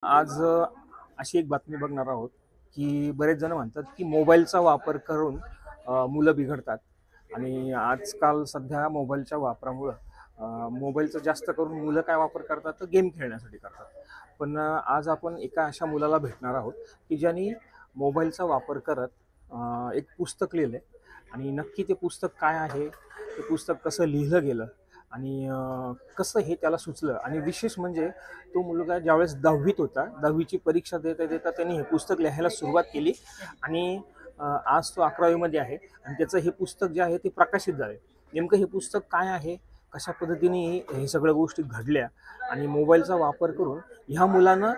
आज अशी एक बातमी बघणार आहोत, की बरेच जण म्हणतात, की मोबाईलचा वापर करून मुलं बिघडतात आणि आजकाल सध्या मोबाईलच्या वापरामुळं मोबाईलचा जास्त करून मुलं काय वापर करतात, तर गेम खेळण्यासाठी करतात. पण आज आपण एका अशा मुलाला भेटणार आहोत, की ज्यांनी मोबाईलचा वापर करत एक पुस्तक लिहिलंय आणि नक्की ते पुस्तक काय आहे, ते पुस्तक कसं लिहिलं गेलं आणि कसं हे त्याला सुचलं आणि विशेष म्हणजे तो मुलगा ज्यावेळेस 10वीत होता, 10वीची परीक्षा देता देता त्यांनी हे पुस्तक लिहायला सुरुवात केली आणि आज तो 11वीमध्ये आहे आणि त्याचं हे पुस्तक जे आहे ते प्रकाशित झालं. नेमकं हे पुस्तक काय आहे? कशा पद्धतीने हे सगळ्या गोष्टी घडल्या आणि मोबाईलचा वापर करून ह्या मुलानं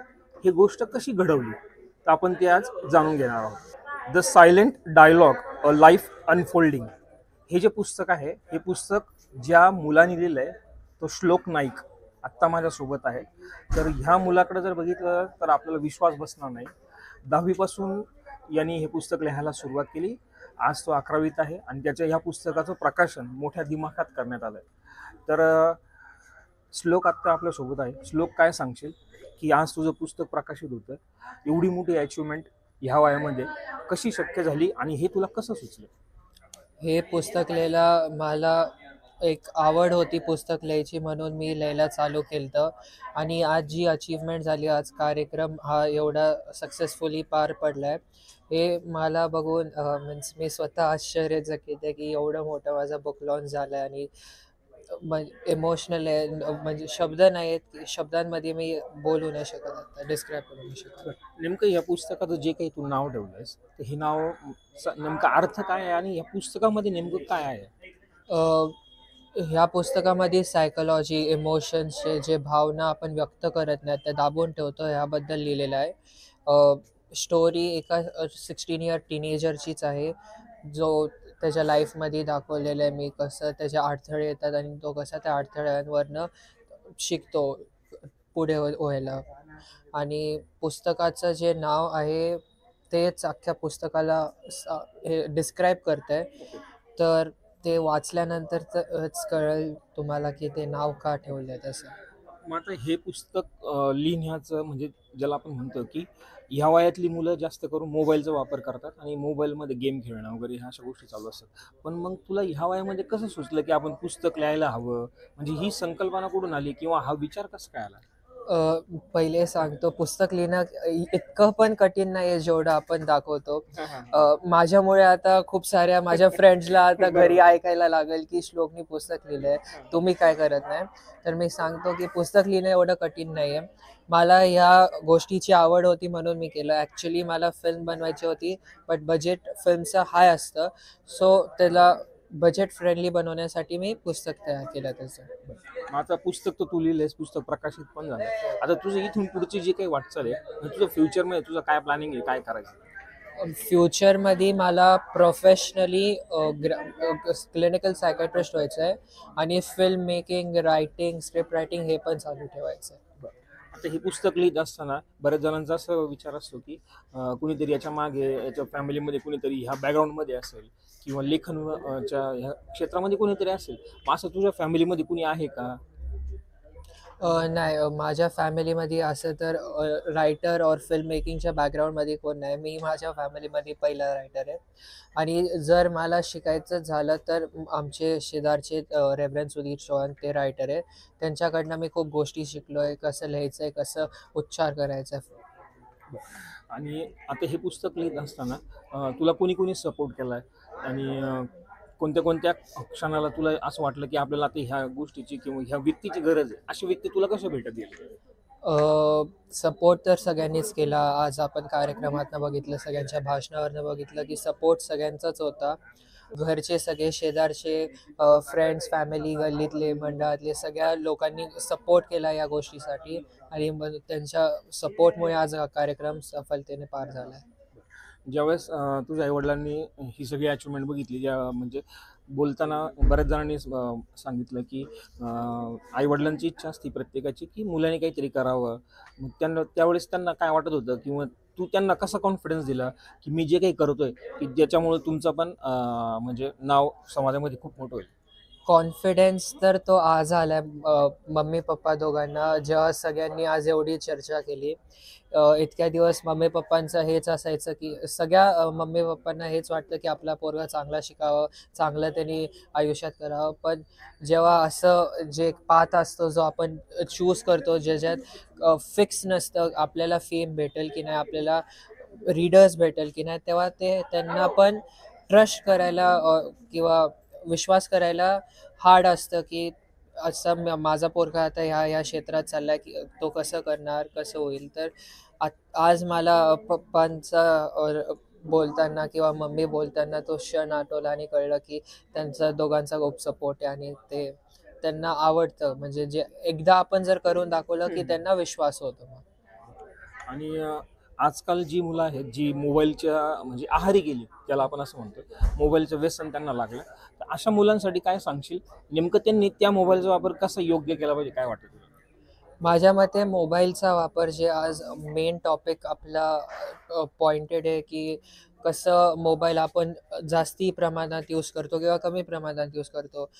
ही गोष्ट कशी घडवली? तर आपण ते आज जाणून घेणार आहोत. The Silent Dialogue a Life Unfolding हे जे पुस्तक आहे, हे पुस्तक ज्या मुलाने लिहिलंय तो श्लोक नाईक आत्ता माझ्यासोबत आहे. तर ह्या मुलाकडे जर बघितलं तर आपल्याला विश्वास बसणार नाही. 10वीपासून यांनी हे पुस्तक लिहायला सुरुवात केली. आज तो 11वीत आहे आणि त्याच्या ह्या पुस्तकाचं प्रकाशन मोठ्या दिमाखात करण्यात आलंय. तर श्लोक आत्ता आपल्यासोबत आहे. श्लोक काय सांगशील, की आज तुझं पुस्तक प्रकाशित होतं. एवढी मोठी अचिव्हमेंट ह्या वयामध्ये कशी शक्य झाली आणि हे तुला कसं सुचलं? हे पुस्तक लिहायला मला एक आवड होती पुस्तक लिहायची म्हणून मी लिहायला चालू केलं आणि आज जी अचीवमेंट झाली, आज कार्यक्रम हा एवढा सक्सेसफुली पार पडला आहे, हे मला बघून मीन्स मी स्वतः आश्चर्यचकित आहे की एवढं मोठं माझा बुक लॉन्च झालं आहे आणि इमोशनल आहे. म्हणजे शब्द नाही आहेत की शब्दांमध्ये मी बोलू नाही शकत, आता डिस्क्राईब करू नाही शकत. नेमकं या पुस्तकाचं जे काही तू नाव ठेवलंयस, तर हे नाव नेमका अर्थ काय आहे आणि या पुस्तकामध्ये नेमकं काय आहे? अ, ह्या पुस्तकामध्ये सायकॉलॉजी, इमोशन्सचे जे भावना आपण व्यक्त करत नाही, त्या दाबून ठेवतो ह्याबद्दल लिहिलेलं आहे. स्टोरी एका 16 इयर टीनेजरचीच आहे, जो त्याच्या लाईफमध्ये दाखवलेलं आहे मी कसं त्याचे अडथळे येतात आणि तो कसा त्या अडथळ्यांवरनं शिकतो पुढे व्हायला. आणि पुस्तकाचं जे नाव आहे तेच अख्ख्या पुस्तकाला हे डिस्क्राईब करतंय. तर ते वाचल्यानंतरच कळेल तुम्हाला की ते नाव का ठेवलंय तसं. मग आता हे पुस्तक लिहिण्याचं म्हणजे ज्याला आपण म्हणतो, की ह्या वयातली मुलं जास्त करून मोबाईलचा वापर करतात आणि मोबाईलमध्ये गेम खेळणं वगैरे ह्या अशा गोष्टी चालू असतात. पण मग तुला ह्या वयामध्ये कसं सुचलं, की आपण पुस्तक लिहायला हवं? म्हणजे ही संकल्पना कुठून आली किंवा हा विचार कसा काय आला? पहिले सांगतो, पुस्तक लिहिणं इतकं पण कठीण नाही आहे जेवढं आपण दाखवतो. हां, हां, हां. माझ्यामुळे आता खूप साऱ्या माझ्या फ्रेंड्सला आता घरी ऐकायला लागेल की श्लोकनी पुस्तक लिहिलंय, तुम्ही काय करत नाही. तर मी सांगतो की पुस्तक लिहिणं एवढं कठीण नाही आहे. मला ह्या गोष्टीची आवड होती म्हणून मी केलं. ॲक्च्युली मला फिल्म बनवायची होती, बट बजेट फिल्मचं हाय असतं. सो त्याला बजेट फ्रेंडली बनवण्यासाठी मी पुस्तक तयार केलं त्याचं. मग आता पुस्तक तर तू लिहिलंयस, पुस्तक प्रकाशित पण झालं. आता तुझं इथून पुढची जी काही वाटचाल आहे, म्हणजे तुझं फ्युचरमध्ये तुझं काय प्लॅनिंग आहे? काय करायचं? फ्युचरमध्ये मला प्रोफेशनली क्लिनिकल सायकायट्रिस्ट व्हायचं आहे आणि film making, writing, script writing हे पण चालू ठेवायचं आहे. आता हे पुस्तक लिहित असताना बऱ्याच जणांचा असा विचार असतो, की कुणीतरी याच्या मागे याच्या फॅमिलीमध्ये कुणीतरी ह्या बॅकग्राऊंडमध्ये असेल किंवा लेखन च्या ह्या क्षेत्रामध्ये कुणीतरी असेल. मग असं तुझ्या फॅमिलीमध्ये कुणी आहे का? नाही, माझ्या फॅमिलीमध्ये असं तर रायटर और फिल्म मेकिंगच्या बॅकग्राऊंडमध्ये कोण नाही. मी माझ्या फॅमिलीमध्ये पहिला रायटर आहे आणि जर मला शिकायचं झालं तर आमचे शेजारचे रेव्हरंड सुधीर चौहान ते रायटर आहे. त्यांच्याकडनं मी खूप गोष्टी शिकलो आहे, कसं लिहायचं आहे, कसं उच्चार करायचा आहे. आणि आता हे पुस्तक लिहित असताना तुला कोणी कोणी सपोर्ट केलाय आणि कोणत्या कोणत्या क्षणाला तुला असं वाटलं, की आपल्याला आता ह्या गोष्टीची किंवा ह्या व्यक्तीची गरज आहे, अशी व्यक्ती तुला कसं भेटत गेली? सपोर्ट तर सगळ्यांनीच केला. आज आपण कार्यक्रमातनं बघितलं, सगळ्यांच्या भाषणावरनं बघितलं की सपोर्ट सगळ्यांचाच होता. घरचे सगळे, शेजारचे, फ्रेंड्स, फॅमिली, गल्लीतले, मंडळातले सगळ्या लोकांनी सपोर्ट केला या गोष्टीसाठी आणि मग त्यांच्या सपोर्टमुळे आज हा कार्यक्रम सफलतेने पार झाला आहे. ज्यावेळेस तुझ्या आईवडिलांनी ही सगळी अचिव्हमेंट बघितली, म्हणजे बोलताना बऱ्याच जणांनी सांगितलं, की आईवडिलांची इच्छा असते प्रत्येकाची, की मुलाने काहीतरी करावं. मग त्यावेळेस त्यांना काय वाटत होतं किंवा तू त्यांना कसा कॉन्फिडन्स दिला, की मी जे काही करतोय, की ज्याच्यामुळे तुमचं पण म्हणजे नाव समाजामध्ये खूप मोठं होईल? कॉन्फिडन्स तर तो आज आलाय मम्मी पप्पा दोघांना. जेव्हा सगळ्यांनी आज एवढी चर्चा केली, इतक्या दिवस मम्मी पप्पांचं हेच असायचं की सगळ्या मम्मी पप्पांना हेच वाटतं की आपला पोरगा चांगला शिकावं, चांगलं त्यांनी आयुष्यात करावं. पण जेव्हा असं जे पाथ असतो जो आपण चूज करतो, ज्याच्यात फिक्स नसतं आपल्याला फेम भेटेल की नाही, आपल्याला रीडर्स भेटेल की नाही, तेव्हा ते त्यांना पण ट्रस्ट करायला किंवा विश्वास करायला हार्ड असतं की असं माझा पोरगा आता ह्या क्षेत्रात चालला की तो कसं करणार, कसं होईल. तर आज मला पप्पांचा बोलताना किंवा मम्मी बोलताना तो क्षण आठवला आणि कळलं की त्यांचा दोघांचा खूप सपोर्ट आहे आणि ते त्यांना आवडतं. म्हणजे जे एकदा आपण जर करून दाखवलं की त्यांना विश्वास होतो मग. आणि आजकाल जी मुलं आहेत जी मोबाईलच्या म्हणजे आहारी गेली, त्याला आपण असं म्हणतो, मोबाईलचं व्यसन त्यांना लागलं, तर अशा मुलांसाठी काय सांगशील? नेमकं त्यांनी त्या मोबाईलचा वापर कसा योग्य केला पाहिजे, काय वाटतं तुला? माझ्या मते मोबाईलचा वापर जे आज मेन टॉपिक आपला पॉइंटेड आहे की कसं मोबाईल आपण जास्ती प्रमाणात यूज करतो किंवा कमी प्रमाणात यूज करतो.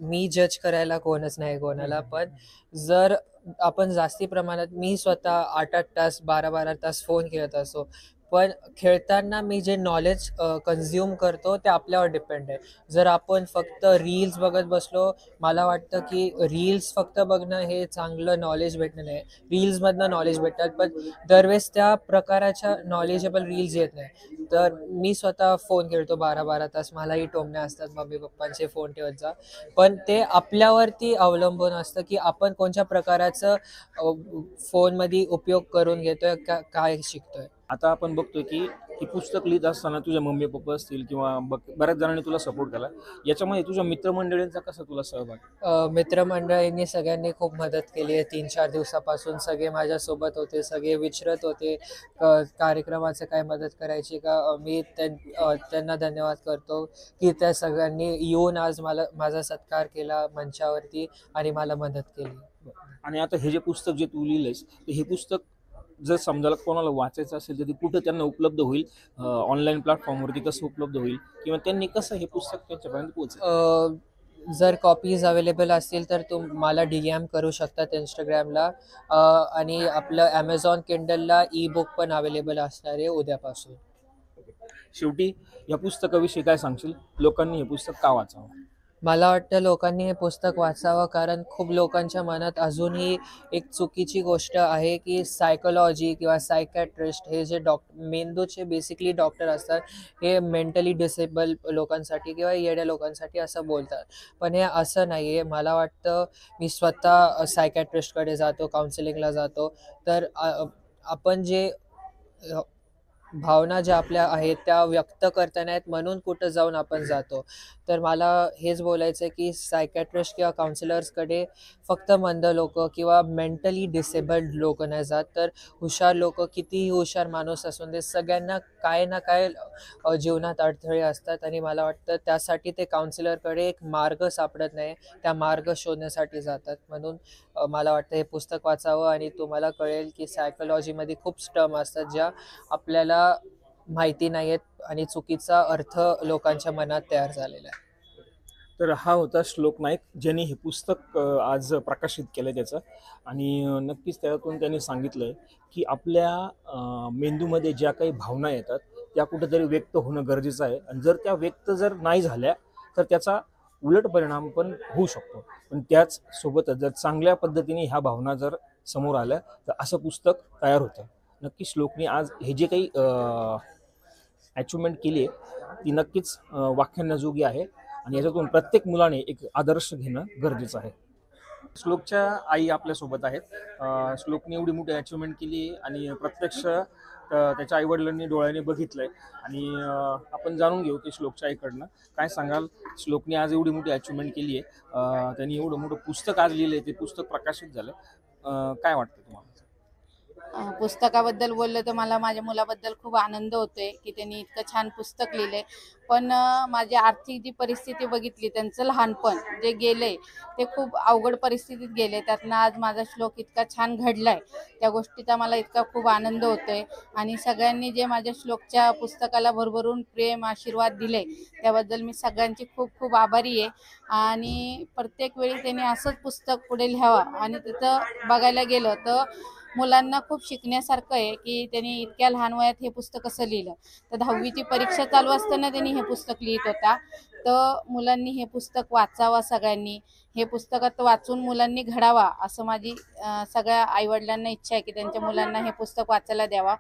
मी जज करायला कोणच नाही कोणाला, पण जर आपण जास्ती प्रमाणात, मी स्वतः 8-8 तास 12-12 तास फोन खेळत असो, पण खेळताना मी जे नॉलेज कन्झ्युम करतो ते आपल्यावर डिपेंड आहे. जर आपण फक्त रील्स बघत बसलो, मला वाटतं की रील्स फक्त बघणं हे चांगलं नॉलेज भेटणं नाही. रील्समधनं नॉलेज भेटतात, पण दरवेळेस त्या प्रकाराच्या नॉलेजेबल रील्स येत नाही. तर मी स्वतः फोन खेळतो 12-12 तास. मलाही टोमणे असतात मम्मी पप्पांचे फोन ठेवत जा. पण ते आपल्यावरती अवलंबून असतं की आपण कोणत्या प्रकाराचं फोनमध्ये उपयोग करून घेतोय, काय शिकतोय. आता आपण बघतोय की ही पुस्तक लिहित असताना तुझे मम्मी पप्पा असतील किंवा बऱ्याच जणांनी तुला सपोर्ट केला, याच्यामध्ये तुझ्या मित्रमंडळींचा कसा तुला सहभाग? मित्रमंडळींनी सगळ्यांनी खूप मदत केली आहे. 3-4 दिवसापासून सगळे माझ्यासोबत होते. सगळे विचारत होते कार्यक्रमाचं काय मदत करायची का. मी त्यांना धन्यवाद करतो की त्या सगळ्यांनी येऊन आज माझा सत्कार केला मंचावरती आणि मला मदत केली. आणि आता हे जे पुस्तक जे तू लिहिलंयस, तर हे पुस्तक जर समजायला कोणाला वाचायचं असेल तर ते कुठं त्यांना उपलब्ध होईल? ऑनलाईन प्लॅटफॉर्मवरती कसं उपलब्ध होईल किंवा त्यांनी कसं हे पुस्तक त्यांच्यापर्यंत पोहोचेल? जर कॉपीज अवेलेबल असतील तर मला DM करू शकतात Instagramला. आणि आपलं Amazon Kindleला ई बुक पण अवेलेबल असणार आहे उद्यापासून. शेवटी या पुस्तकाविषयी काय सांगशील? लोकांनी हे पुस्तक का वाचावं? मला वाटतं लोकांनी हे पुस्तक वाचावं, कारण खूप लोकांच्या मनात अजूनही एक चुकीची गोष्ट आहे की सायकोलॉजी किंवा सायकॅट्रिस्ट हे जे मेंदूचे बेसिकली डॉक्टर असतात, हे मेंटली डिसेबल लोकांसाठी किंवा येड्या लोकांसाठी असं बोलतात. पण हे असं नाही आहे. मला वाटतं, मी स्वतः सायकॅट्रिस्टकडे जातो, काउन्सिलिंगला जातो. तर आपण जे भावना ज्या आपल्या आहेत त्या व्यक्त करता नाहीत म्हणून कुठं जाऊन आपण जातो. तर मला हेच बोलायचं आहे की सायकॅट्रिस्ट किंवा काउन्सिलर्सकडे फक्त मंद लोकं किंवा मेंटली डिसेबल्ड लोकं नाही जात, तर हुशार लोकं, कितीही हुशार माणूस असून दे, सगळ्यांना काय ना काय जीवनात अडथळे असतात. आणि मला वाटतं त्यासाठी ते काउन्सिलरकडे एक मार्ग सापडत नाही, त्या मार्ग शोधण्यासाठी जातात. म्हणून मला वाटतं हे पुस्तक वाचावं आणि तुम्हाला कळेल की सायकोलॉजीमध्ये खूप टर्म असतात ज्या आपल्याला माहिती नाही आहेत आणि चुकीचा अर्थ लोकांच्या मनात तयार झालेला आहे. तर हा होता श्लोक नाईक, ज्यांनी हे पुस्तक आज प्रकाशित केलं त्याचं. आणि नक्कीच त्यातून त्यांनी सांगितलंय की आपल्या मेंदूमध्ये ज्या काही भावना येतात त्या कुठेतरी व्यक्त होणं गरजेचं आहे, आणि जर त्या व्यक्त जर नाही झाल्या तर त्याचा उलट परिणाम पण होऊ शकतो. पण त्याच सोबतच जर चांगल्या पद्धतीने ह्या भावना जर समोर आल्या तर असं पुस्तक तयार होतं. नक्की श्लोकने आज हे जे काही अचिव्हमेंट केली आहे ती नक्कीच वाख्यान्याजोगी आहे, आणि याच्यातून प्रत्येक मुलाने एक आदर्श घेणं गरजेचं आहे. श्लोकच्या आई आपल्यासोबत आहेत. श्लोकने एवढी मोठी अचिव्हमेंट केली आणि प्रत्यक्ष त्याच्या आईवडिलांनी डोळ्याने बघितलंय. आणि आपण जाणून घेऊ की श्लोकच्या आईकडनं काय सांगाल. श्लोकने आज एवढी मोठी अचिव्हमेंट केली आहे, त्यांनी एवढं मोठं पुस्तक आज लिहिलंय, ते पुस्तक प्रकाशित झालं. काय वाटतं तुम्हाला? पुस्तकाबद्दल बोललं तर मला माझ्या मुलाबद्दल खूप आनंद होतोय की त्यांनी इतकं छान पुस्तक लिहिलंय. पण माझी आर्थिक जी परिस्थिती बघितली, त्यांचं लहानपण जे गेलंय ते खूप अवघड परिस्थितीत गेले. त्यातनं आज माझा श्लोक इतका छान घडलाय, त्या गोष्टीचा मला इतका खूप आनंद होतोय. आणि सगळ्यांनी जे माझ्या श्लोकच्या पुस्तकाला भरभरून प्रेम, आशीर्वाद दिले, त्याबद्दल मी सगळ्यांची खूप खूप आभारी आहे. आणि प्रत्येक वेळी त्यांनी असंच पुस्तक पुढे लिहावं. आणि तिथं बघायला गेलं तर मुलांना खूप शिकण्यासारखं आहे की त्यांनी इतक्या लहान वयात हे पुस्तक कसं लिहिलं. तर 10वीची परीक्षा चालू असताना त्यांनी हे पुस्तक लिहित होता. तर मुलांनी हे पुस्तक वाचावा सगळ्यांनी. हे पुस्तकात वाचून मुलांनी घडावा असं माझी सगळ्या आईवडिलांना इच्छा आहे की त्यांच्या मुलांना हे पुस्तक वाचायला द्यावा.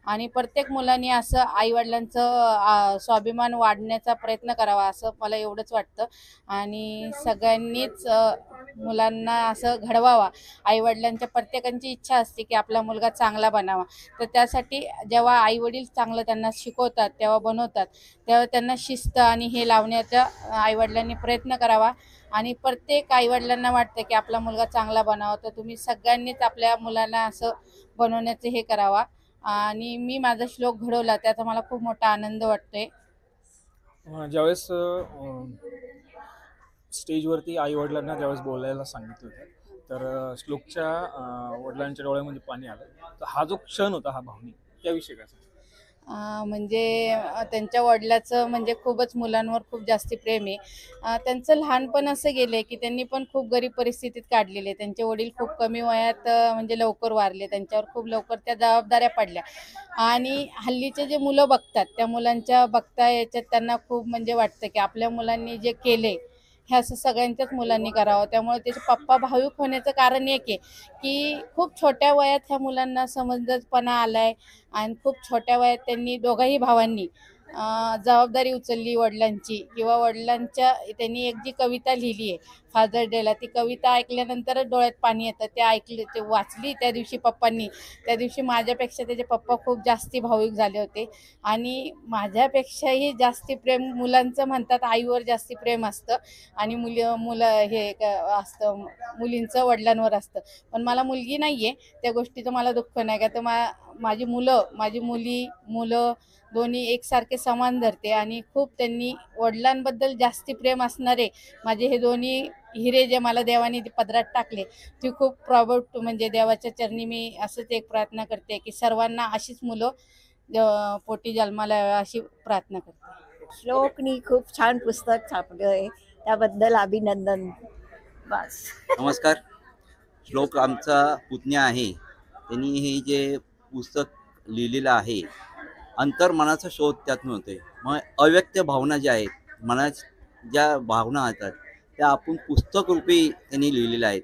आणि प्रत्येक मुलांनी असं आईवडिलांचं स्वाभिमान वाढण्याचा प्रयत्न करावा असं मला एवढंच वाटतं. आणि सगळ्यांनीच मुलांना असं घडवावा. आईवडिलांच्या प्रत्येकाची इच्छा असते की आपला मुलगा चांगला बनावा. तर त्यासाठी जेव्हा आईवडील चांगलं त्यांना शिकवतात, तेव्हा बनवतात, तेव्हा त्यांना शिस्त आणि हे लावण्याचा आईवडिलांनी प्रयत्न करावा. आणि प्रत्येक आईवडिलांना वाटतं की आपला मुलगा चांगला बनावा. तर तुम्ही सगळ्यांनीच आपल्या मुलांना असं बनवण्याचं हे करावा. आणि मी माझा श्लोक घडवला त्याचा मला खूप मोठा आनंद वाटतोय. ज्यावेळेस स्टेजवरती आई वडिलांना ज्यावेळेस बोलायला सांगितलं होतं, तर श्लोकच्या वडिलांच्या डोळ्यामध्ये पाणी आलं. तर हा जो क्षण होता, हा भावनिक, त्याविषयी काय सांगाल? म्हणजे त्यांच्या वडिलाचं म्हणजे खूपच मुलांवर खूप जास्ती प्रेम आहे. त्यांचं लहानपण असं गेलंय की त्यांनी पण खूप गरीब परिस्थितीत काढलेले. त्यांचे वडील खूप कमी वयात म्हणजे लवकर वारले. त्यांच्यावर खूप लवकर त्या जबाबदाऱ्या पडल्या. आणि हल्लीचे जे मुलं बघतात, त्या मुलांच्या बघता याच्यात त्यांना खूप म्हणजे वाटतं की आपल्या मुलांनी जे केले हे असं सगळ्यांच्याच मुलांनी करावं. त्यामुळे त्याचे पप्पा भावुक होण्याचं कारण एक आहे की खूप छोट्या वयात ह्या मुलांना समंजसपणा आलाय. आणि खूप छोट्या वयात त्यांनी दोघाही भावांनी जबाबदारी उचलली वडिलांची. किंवा वडिलांच्या त्यांनी एक जी कविता लिहिली आहे फादर डेला, ती कविता ऐकल्यानंतरच डोळ्यात पाणी येतं. ते ऐकले, ते वाचली त्या दिवशी पप्पांनी. त्या दिवशी माझ्यापेक्षा त्याचे पप्पा खूप जास्ती भावुक झाले होते. आणि माझ्यापेक्षाही जास्ती प्रेम मुलांचं म्हणतात आईवर जास्ती प्रेम असतं. आणि मुलं हे असतं मुलींचं वडिलांवर असतं. पण मला मुलगी नाही आहे, त्या गोष्टीचं मला दुःख नाही. का तर माझी मुलं दोन्ही एकसारखे समान धरते. आणि खूप त्यांनी वडिलांबद्दल जास्ती प्रेम असणारे माझे हे दोन्ही हिरे जे मला देवाने पदरात टाकले, ती खूप प्राउड म्हणजे देवाच्या चरणी मी असंच एक प्रार्थना करते की सर्वांना अशीच मुलं पोटी जन्माला यावं अशी प्रार्थना करते. श्लोकनी खूप छान पुस्तक छापलंय, त्याबद्दल अभिनंदन. बस. नमस्कार. श्लोक आमचा पुतण्या आहे. त्यांनी हे जे पुस्तक लिहिलेलं आहे, अंतर्मनाचा शोध त्यातून होतोय. मग अव्यक्त भावना ज्या आहेत, मनात ज्या भावना येतात, त्या आपण पुस्तकरूपी त्यांनी लिहिलेल्या आहेत.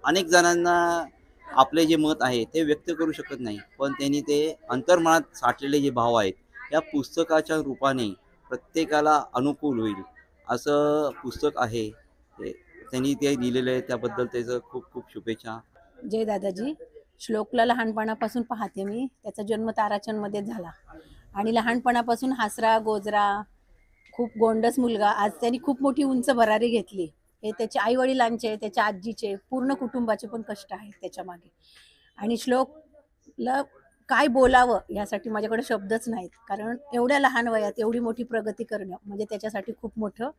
अनेक जणांना आपले जे मत आहे ते व्यक्त करू शकत नाही, पण त्यांनी ते अंतर्मनात साठलेले जे भाव आहेत, या पुस्तकाच्या रूपाने प्रत्येकाला अनुकूल होईल असं पुस्तक आहे. त्यांनी ते लिहिलेलं आहे, त्याबद्दल त्याचं खूप खूप शुभेच्छा. जय दादाजी. श्लोकला लहानपणापासून पाहते मी. त्याचा जन्म ताराचंदमध्ये झाला आणि लहानपणापासून हसरा गोजरा, खूप गोंडस मुलगा. आज त्यांनी खूप मोठी उंच भरारी घेतली. हे त्याच्या आई वडिलांचे, त्याच्या आजीचे, पूर्ण कुटुंबाचे पण कष्ट आहेत त्याच्या मागे. आणि श्लोकला काय बोलावं यासाठी माझ्याकडे शब्दच नाहीत, कारण एवढ्या लहान वयात एवढी मोठी प्रगती करणं म्हणजे त्याच्यासाठी खूप मोठं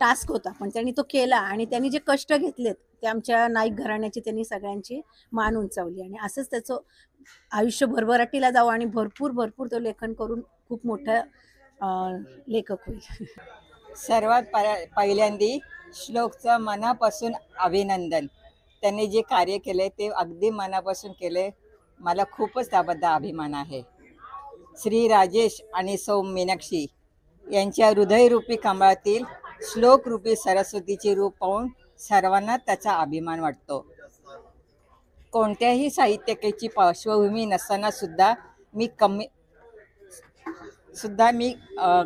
टास्क होता. पण त्यांनी तो केला आणि त्यांनी जे कष्ट घेतलेत ते आमच्या नाईक घराण्याची त्यांनी सगळ्यांची मान उंचावली. आणि असंच त्याचं आयुष्य भरभराटीला जावं आणि भरपूर भरपूर तो लेखन करून खूप मोठा लेखक होईल. सर्वात पहिल्यांदी श्लोकचं मनापासून अभिनंदन. त्यांनी जे कार्य केले ते अगदी मनापासून केले. मला खूपच त्याबद्दल अभिमान आहे. श्री राजेश आणि सौ मीनाक्षी यांच्या हृदयरूपी कमळातील श्लोकरूपी सरस्वतीचे रूप पाहून सर्वांना त्याचा अभिमान वाटतो. कोणत्याही साहित्यिकेची पार्श्वभूमी नसताना सुद्धा मी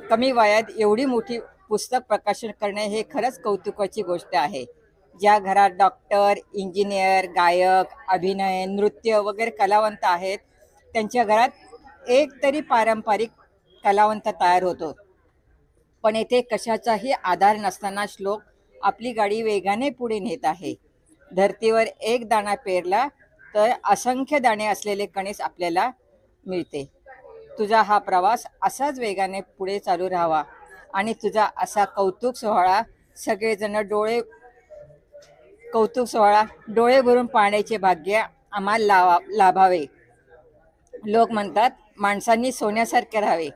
कमी वयात एवढी मोठी पुस्तक प्रकाशन करणे हे खरंच कौतुकाची गोष्ट आहे. ज्या घरात डॉक्टर, इंजिनियर, गायक, अभिनय, नृत्य वगैरे कलावंत आहेत, त्यांच्या घरात एक तरी पारंपरिक कलावंत तयार होतो. पण येथे कशाचाही आधार नसताना श्लोक आपली गाडी वेगाने पुढे नेत आहे. धर्तीवर एक दाणा पेरला तर असंख्य दाणे असलेले कणीस आपल्याला मिळते. तुझा हा प्रवास असाच वेगाने पुढे चालू राहावा आणि तुझा असा कौतुक सोहळा सगळेजण डोळे भरून पाहण्याचे भाग्य आम्हाला लाभावे. लोक म्हणतात माणसांनी सोन्यासारखे राहावे,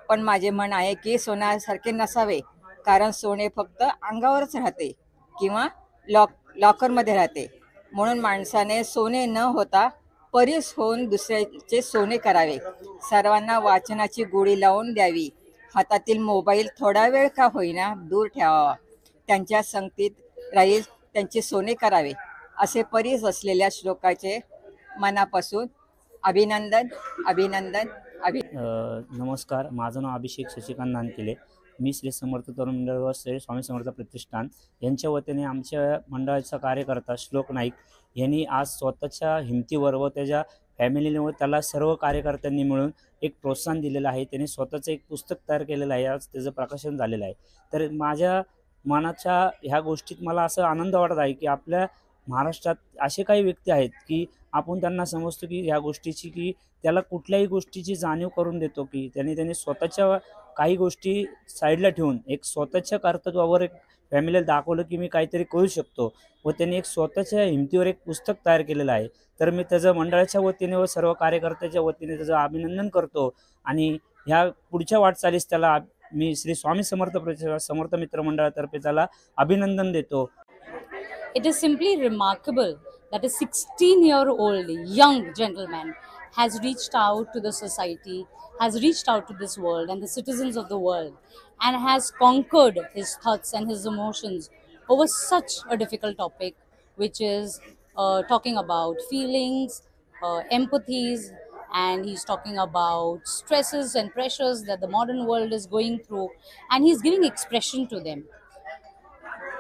पण माझे म्हण आहे की सोन्यासारखे नसावे, कारण सोने फक्त अंगावरच राहते किंवा लॉकरमध्ये राहते. म्हणून माणसाने सोने न होता परीस होऊन दुसऱ्याचे सोने करावे. सर्वांना वाचनाची गोडी लावून द्यावी. हातातील मोबाईल थोडा वेळ का होईना दूर ठेवावा. त्यांच्या संगतीत राहील त्यांचे सोने करावे. असे परीस असलेल्या श्लोकाचे मनापासून अभिनंदन अभिनंदन नमस्कार, माझं नाव अभिषेक शशिकांत नानकेले. मी श्री समर्थ तरुण मंडळ व श्री स्वामी समर्थ प्रतिष्ठान यांच्या वतीने आमच्या मंडळाचा कार्यकर्ता श्लोक नाईक यांनी आज स्वतःच्या हिमतीवर व त्याच्या फॅमिलीवर त्याला सर्व कार्यकर्त्यांनी मिळून एक प्रोत्साहन दिलेलं आहे. त्यांनी स्वतःचं एक पुस्तक तयार केलेलं आहे. आज त्याचं प्रकाशन झालेलं आहे. तर माझ्या मनाच्या ह्या गोष्टीत मला असं आनंद वाटत आहे की आपल्या महाराष्ट्रात असे काही व्यक्ती आहेत की आपण त्यांना समजतो की ह्या गोष्टीची की त्याला कुठल्याही गोष्टीची जाणीव करून देतो की त्यांनी स्वतःच्या काही गोष्टी साईडला ठेवून एक स्वतःच्या कर्तृत्वावर एक फॅमिलीला दाखवलं की मी काहीतरी करू शकतो व त्यांनी एक स्वतःच्या हिमतीवर एक पुस्तक तयार केलेलं आहे. तर मी त्याचं मंडळाच्या वतीने व सर्व कार्यकर्त्याच्या वतीने त्याचं अभिनंदन करतो आणि ह्या पुढच्या वाटचालीस त्याला मी श्री स्वामी समर्थ मित्र मंडळातर्फे त्याला अभिनंदन देतो. It is simply remarkable that a 16-year-old young gentleman has reached out to the society, has reached out to this world and the citizens of the world, and has conquered his thoughts and his emotions over such a difficult topic, which is talking about feelings, empathies, and he's talking about stresses and pressures that the modern world is going through, and he's giving expression to them.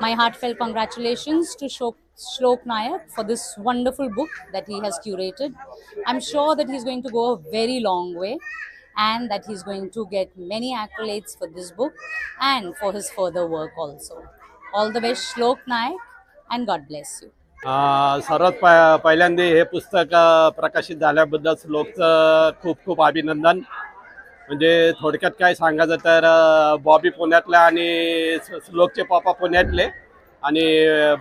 My heartfelt congratulations to Shlok Nayak for this wonderful book that he has curated. I'm sure that he's going to go a very long way and that he's going to get many accolades for this book and for his further work also. All the best, Shlok Nayak, and God bless you. सर्वात पहिल्यांदा हे पुस्तक प्रकाशित झाल्याबद्दल श्लोकचं खूप खूप अभिनंदन. म्हणजे थोडक्यात काय सांगायचं तर बॉबी पुण्यातला आणि श्लोकचे पप्पा पुण्यातले आणि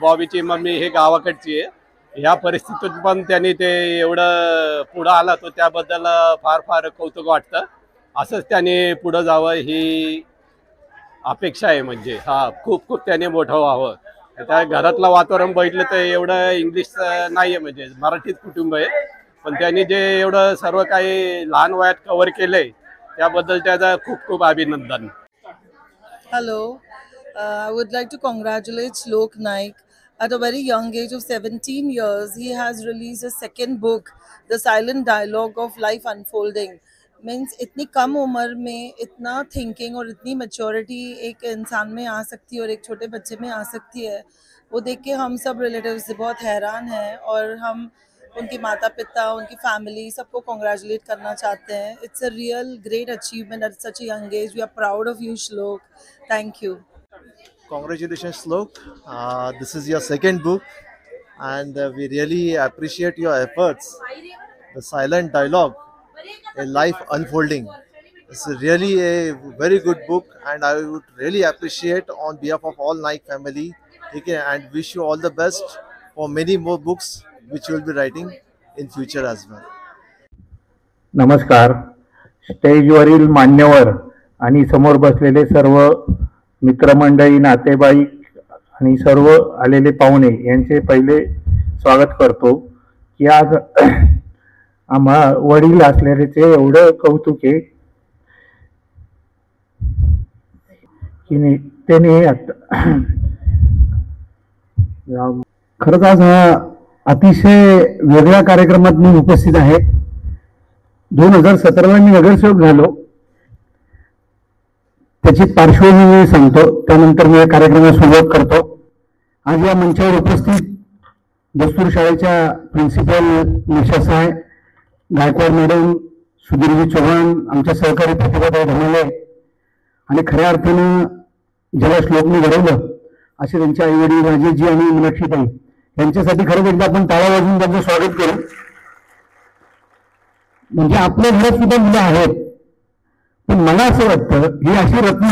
बॉबीची मम्मी हे गावाकडची आहे. ह्या परिस्थितीत पण त्यांनी ते एवढं पुढं आला तो त्याबद्दल फार फार कौतुक वाटतं. असंच त्यांनी पुढं जावं ही अपेक्षा आहे. म्हणजे खूप खूप त्याने मोठं व्हावं. त्या घरातलं वातावरण बघितलं तर एवढं इंग्लिश नाही आहे, म्हणजे मराठीत कुटुंब आहे, पण त्यांनी जे एवढं सर्व काही लहान वयात कव्हर केलंय त्याबद्दल त्याचा खूप खूप अभिनंदन. Hello, I would like to congratulate Shlok Naik. At a very young age of 17 years, he has released a second book, The Silent Dialogue of Life Unfolding. Means इतनी कम उम्र में इतना थिंकिंग और इतनी मैच्योरिटी एक इंसान में आ सकती है और एक छोटे बच्चे में आ सकती है, वो देख के हम सब रिलेटिव्स बहुत हैरान हैं और हम उनके माता पिता, उनकी फैमिली सबको कॉन्ग्रेचुलेट करना चाहते हैं. It's a real great achievement at such a young age. We are proud of you Shlok. Thank you. Congratulations Shlok, this is your second book and we really appreciate your efforts. The Silent Dialogue, a life unfolding. It's really a very good book and I would really appreciate on behalf of all Naik family, okay, and wish you all the best for many more books which you will be writing in future as well. नमस्कार. स्टेजवरील मान्यवर आणि समोर बसलेले सर्व मित्रमंडळी, नातेवाईक आणि सर्व आलेले पाहुणे यांचे पहिले स्वागत करतो की आज आम्हा वडील असलेल्याचे एवढं कौतुक आहे की त्याने खरंच आज हा अतिशय वेगळ्या कार्यक्रमात मी उपस्थित आहे. 2017ला मी नगरसेवक झालो, त्याची पार्श्वभूमी मी सांगतो, त्यानंतर मी या कार्यक्रमाला सुरुवात करतो. आज या मंचावर उपस्थित दस्तूर शाळेच्या प्रिन्सिपल निशा साहेब, गायकवाड मॅडम, सुधीरजी चव्हाण, आमच्या सहकारी प्रतिभाताई धमाले आणि खऱ्या अर्थानं ज्याला श्लोकने घडवलं असे त्यांच्या आईवडील राजेशजी आणि मीनाक्षीताई यांच्यासाठी खरंच एकदा आपण टाळ्या वाजवून त्यांचं स्वागत करू. म्हणजे आपल्या घरात सुद्धा मुलं आहेत, पण मला असं वाटतं ही अशी रत्न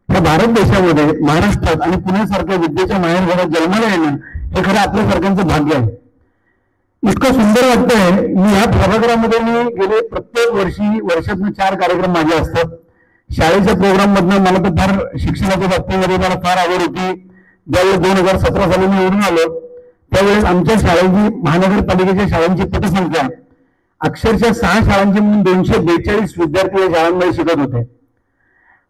ह्या भारत देशामध्ये महाराष्ट्रात आणि पुण्यासारख्या विद्येच्या माहेर घरात जन्माला येणं हे खरं आपल्यासारख्यांचं भाग्य आहे. इतकं सुंदर वाटतंय. मी ह्या प्रभागरामध्ये मी गेले प्रत्येक वर्षी वर्षातून 4 कार्यक्रम माझे असतात. शाळेच्या प्रोग्राम मधनं मला तर फार शिक्षणाच्या बाबतीमध्ये मला फार आवड होती. ज्यावेळेस 2017 साली मी निवडून आलो त्यावेळेस आमच्या शाळेची महानगरपालिकेच्या शाळांची पटसंख्या अक्षरशः 6 शाळांची म्हणून 242 विद्यार्थी या शाळांमध्ये शिकत होते.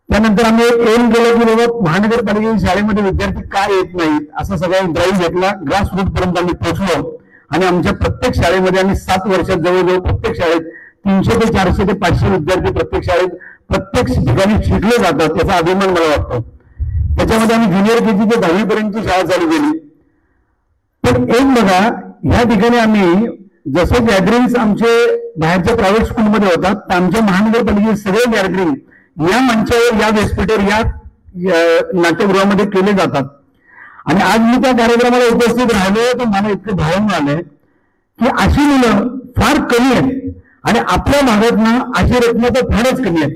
त्यानंतर आम्ही एक एम केलं की बाबा महानगरपालिकेच्या शाळेमध्ये विद्यार्थी का येत नाहीत, असा सगळा ड्राईव्ह घेतला. ग्रास रूट पर्यंत आम्ही पोहोचलो आणि आमच्या प्रत्येक शाळेमध्ये आम्ही 7 वर्षात जवळजवळ प्रत्येक शाळेत 300 ते 400 ते 500 विद्यार्थी प्रत्येक शाळेत प्रत्येक ठिकाणी शिकले जातात. त्याचा अभिमान मला वाटतो. त्याच्यामध्ये आम्ही ज्युनियर केजी ते 10वी पर्यंतची शाळा चालू केली. पण एक बघा, ह्या ठिकाणी आम्ही जसे गॅदरिंग आमचे बाहेरच्या प्रायव्हेट स्कूलमध्ये होतात तर आमच्या महानगरपालिकेचे सगळे गॅदरिंग या मंचावर, या व्यासपीठावर, या नाट्यगृहामध्ये केले जातात. आणि आज मी त्या कार्यक्रमाला उपस्थित राहिलो तर मला इतकं भावून आलंय की अशी मुलं फार कमी आहेत आणि आपल्या भागातनं अशी रत्न तर फारच कमी आहेत.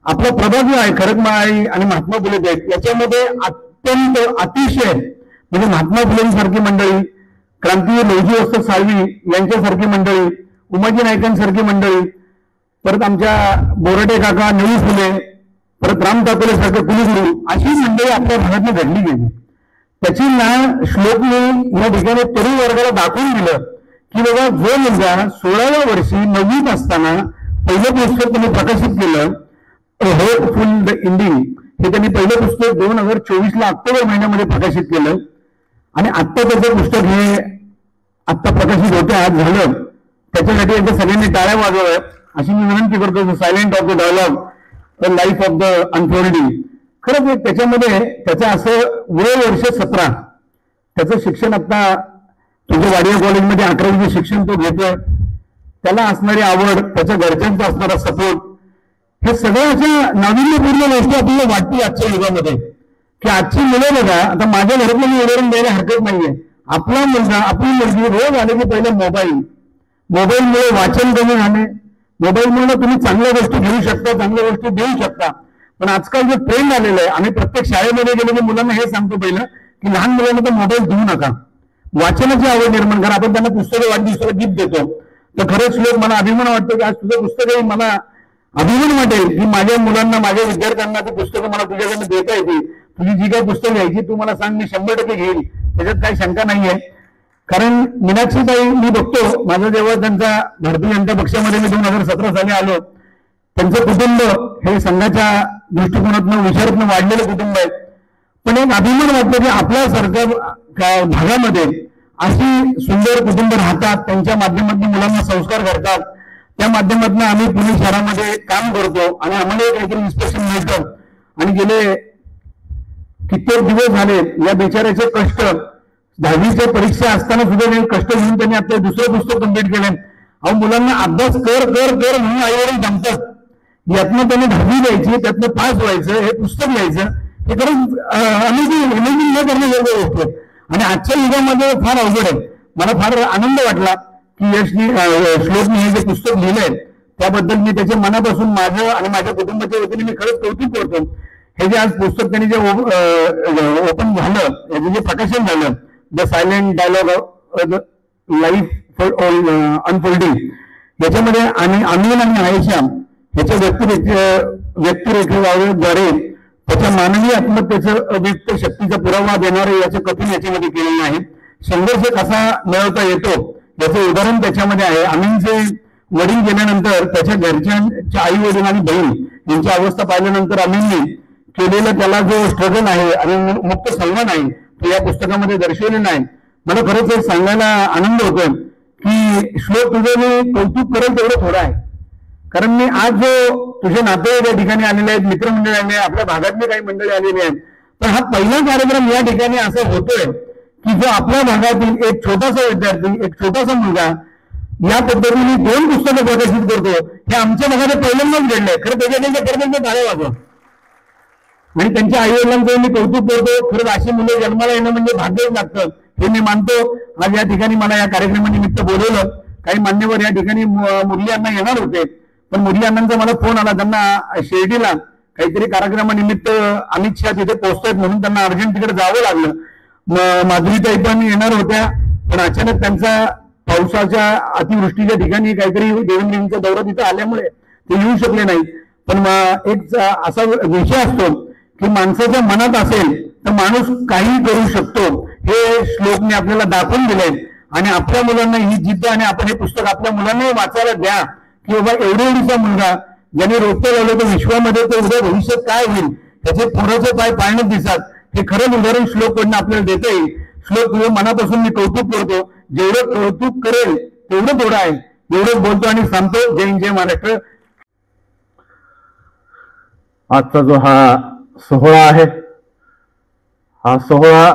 आपला प्रभाग जो आहे खरकमाळी आणि महात्मा फुले पेठ याच्यामध्ये अत्यंत अतिशय म्हणजे महात्मा फुलेंसारखी मंडळी, क्रांतीवीर लवजी वस्त्र साळवी यांच्यासारखी मंडळी, उमाजी नायकांसारखी मंडळी, परत आमच्या बोराटे काका, नवी फुले, परत राम ताकोले सारखे कुलगुरू, अशी मंडळी आपल्या भागातून घडली गेली. त्याची ना श्लोकने या ठिकाणी तरुण वर्गाला दाखवून दिलं की बाबा जो मुलगा 16व्या वर्षी 9वीत असताना पहिलं पुस्तक त्यांनी प्रकाशित केलं, होपफुल द एंडिंग, हे त्यांनी पहिलं पुस्तक 2024 ऑक्टोबर महिन्यामध्ये प्रकाशित केलं आणि आत्ता त्याचं पुस्तक हे आत्ता प्रकाशित होते, आज झालं. त्याच्यासाठी एकदा सगळ्यांनी टाळ्या वाजवाव्या अशी मी विनंती करतो. Silent of the dialogue, the life of the unfolding. खरंच त्याच्यामध्ये त्याचं असं वर्ष 17 त्याचं शिक्षण आता तुझ्या वाडिया कॉलेजमध्ये 11वीचं शिक्षण तो घेतोय. त्याला असणारी आवड, त्याच्या घरच्यांचा असणारा सपोर्ट, हे सगळ्या अशा नाविन्यपूर्ण गोष्टी आपल्याला वाटते आजच्या युगामध्ये की आजची मुलं बघा. आता माझ्या घरातलं मी उदाहरण द्यायला हरकत नाहीये. आपला मुलगा, आपली मुलगी रोज आले की पहिले मोबाईलमुळे वाचन कमी झाले. मोबाईलमुळे तुम्ही चांगल्या गोष्टी घेऊ शकता, चांगल्या गोष्टी देऊ शकता. पण आजकाल जो ट्रेंड आलेला आहे, आम्ही प्रत्येक शाळेमध्ये गेलो की मुलांना हे सांगतो पहिलं की लहान मुलांना तर मोबाईल देऊ नका, वाचनाची आवड निर्माण करा. आपण त्यांना पुस्तकं वाढदिवसाला गिफ्ट देतो. तर खरंच लोक मला अभिमान वाटतो की आज तुझं पुस्तक आहे, मला अभिमान वाटेल की माझ्या मुलांना, माझ्या विद्यार्थ्यांना ती पुस्तकं मला तुझ्याकडनं देता येते. तुझी जी काही पुस्तकं घ्यायची तू मला सांग, मी 100% घेईल, त्याच्यात काही शंका नाहीये. कारण मीनाक्षीताई मी बघतो, माझा जेव्हा त्यांचा भारतीय जनता पक्षामध्ये मी 2017 साली आलो, त्यांचं कुटुंब हे संघाच्या दृष्टिकोनातून विचारातून वाढलेलं कुटुंब आहे. पण एक अभिमान वाटतो की आपल्यासारख्या भागामध्ये अशी सुंदर कुटुंब राहतात, त्यांच्या माध्यमातून मुलांना संस्कार करतात. त्या माध्यमातून आम्ही पुणे शहरामध्ये काम करतो आणि आम्हाला काहीतरी इन्स्पिरेशन मिळतं. आणि गेले कित्येक दिवस झाले या बेचाऱ्याचे कष्ट, 10वीच्या परीक्षा असताना सुद्धा ते कष्ट घेऊन त्यांनी आता दुसरं पुस्तक कम्प्लीट केलं. अहो मुलांना अभ्यास कर कर कर म्हणून आईवडील जमतात, यातनं त्यांनी 10वी द्यायची, त्यातनं पास व्हायचं, हे पुस्तक घ्यायचं, हे खरंच इमेजिन न करण्यासारखी गोष्ट आहे. आणि आजच्या युगामध्ये फार अवघड आहे. मला फार आनंद वाटला की श्लोकने हे जे पुस्तक लिहिलंय त्याबद्दल मी त्याच्या मनापासून माझं आणि माझ्या कुटुंबाच्या वतीने मी खरंच कौतुक करतो. हे जे आज पुस्तक त्यांनी जे ओपन झालं, याचं जे प्रकाशन झालं, The Silent Dialogue Life Unfolding, याच्यामध्ये अनिल आणि आयशा ह्याच्या व्यक्तिरेखेद्वारे त्याच्या मानवी आत्महत्येचं अव्यक्त शक्तीचा पुरावा देणारे याचं कथन याच्यामध्ये केलेलं आहे. संघर्ष कसा मिळवता येतो याचं उदाहरण त्याच्यामध्ये आहे. अमीनचे वडील गेल्यानंतर त्याच्या घरच्यांच्या आई वडील आणि बहीण यांची अवस्था पाहिल्यानंतर अमीनने केलेला त्याला जो स्ट्रगल आहे आणि मुक्त सन्मान आहे तो या पुस्तकामध्ये दर्शवलेला आहे. मला खरंच हे सांगायला आनंद होतोय की श्लोक तुझं मी कौतुक करेल तेवढं थोडं आहे. कारण मी आज जो तुझे नातेवाईक या ठिकाणी आलेले आहेत, मित्रमंडळी आले, आपल्या भागातले काही मंडळी आलेली आहेत, पण हा पहिला कार्यक्रम या ठिकाणी असा होतोय की जो आपल्या भागातील एक छोटासा विद्यार्थी, एक छोटासा मुलगा या पद्धतीने 2 पुस्तकं प्रकाशित करतो, हे आमच्या भागात पहिल्यांदाच घडलंय. खरं त्याच्या खरं टाळ्या वाजवा आणि त्यांच्या आई वडिलांचं मी कौतुक करतो. खरंच अशी मुलं जन्माला येणं म्हणजे भाग्यच लागतं हे मी मानतो. आज या ठिकाणी मला या कार्यक्रमानिमित्त बोलवलं काही मान्यवर या ठिकाणी मुरली अण्णा येणार होते, पण मुरली अण्णांचा मला फोन आला, त्यांना शिर्डीला काहीतरी कार्यक्रमानिमित्त अमित शहा तिथे पोहोचतायत म्हणून त्यांना अर्जंट तिकडे जावं लागलं. माधुरीताई पण येणार होत्या, पण अचानक त्यांचा पावसाच्या अतिवृष्टीच्या ठिकाणी काहीतरी देवेंद्रजींचा दौरा तिथे आल्यामुळे ते येऊ शकले नाही. पण एक असा विषय असतो की माणसाच्या मनात असेल तर माणूस काही करू शकतो, हे श्लोकने आपल्याला दाखवून दिलंय. आणि आपल्या मुलांना ही जिद्द, आणि आपण हे पुस्तक आपल्या मुलांना वाचायला द्या की बाबा एवढा मुलगा ज्याने रोपटे लावलं तर विश्वामध्ये तर उद्या भविष्यात काय होईल त्याचे पुढचे पाय पाळण्यात दिसतात. हे खरं उदाहरण श्लोककडनं आपल्याला देता येईल. श्लोक तुझं मनापासून मी कौतुक करतो, जेवढं कौतुक करेल तेवढं थोडं आहे. एवढंच बोलतो आणि सांगतो. जय हिंद, जय महाराष्ट्र. आजचा जो हा सोहळा आहे, हा सोहळा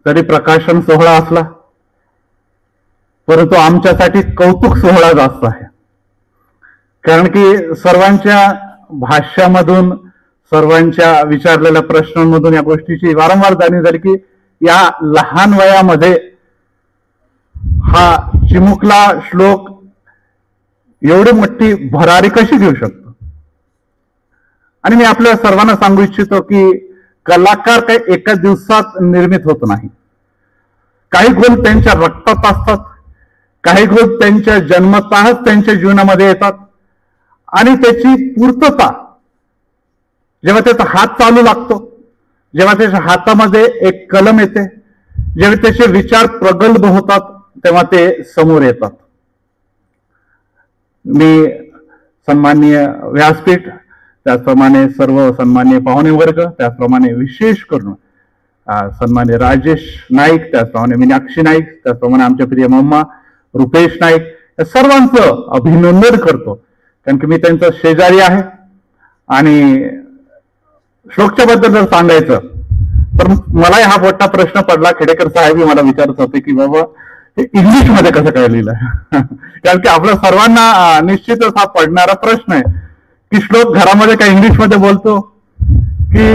जरी प्रकाशन सोहळा असला परंतु आमच्यासाठी कौतुक सोहळा जास्त आहे. कारण की सर्वांच्या भाष्यामधून, सर्वांच्या विचारलेल्या प्रश्नांमधून या गोष्टीची वारंवार जाणीव झाली की या लहान वयामध्ये हा चिमुकला श्लोक एवढी मोठी भरारी कशी घेऊ शकतो. आणि मी आपल्या सर्वांना सांगू इच्छितो की कलाकार काही एका दिवसात निर्मित होत नाही. काही गुण त्यांच्या रक्तात असतात, काही गुण त्यांच्या जन्मतःच त्यांच्या जीवनामध्ये येतात, आणि त्याची पूर्तता जेव्हा त्याचा हात चालू लागतो, जेव्हा त्याच्या हातामध्ये एक कलम येते, जेव्हा त्याचे विचार प्रगल्भ होतात, तेव्हा ते समोर येतात. मी सन्माननीय व्यासपीठ, त्याचप्रमाणे सर्व सन्माननीय पाहुणे वर्ग, त्याचप्रमाणे विशेष करून सन्माननीय राजेश नाईक, त्याचप्रमाणे मीनाक्षी नाईक, त्याचप्रमाणे आमच्या प्रिय मम्मा रुपेश नाईक, या सर्वांचं अभिनंदन करतो. कारण की मी त्यांचा शेजारी आहे. आणि श्लोकच्या बद्दल जर सांगायचं तर मलाही हा मोठा प्रश्न पडला. खेडेकर साहेब मला विचारत होते की बाबा हे इंग्लिश मध्ये कसं काय लिहिलं. कारण की आपल्या सर्वांना निश्चितच हा पडणारा प्रश्न आहे की श्लोक घरामध्ये काय इंग्लिश मध्ये बोलतो की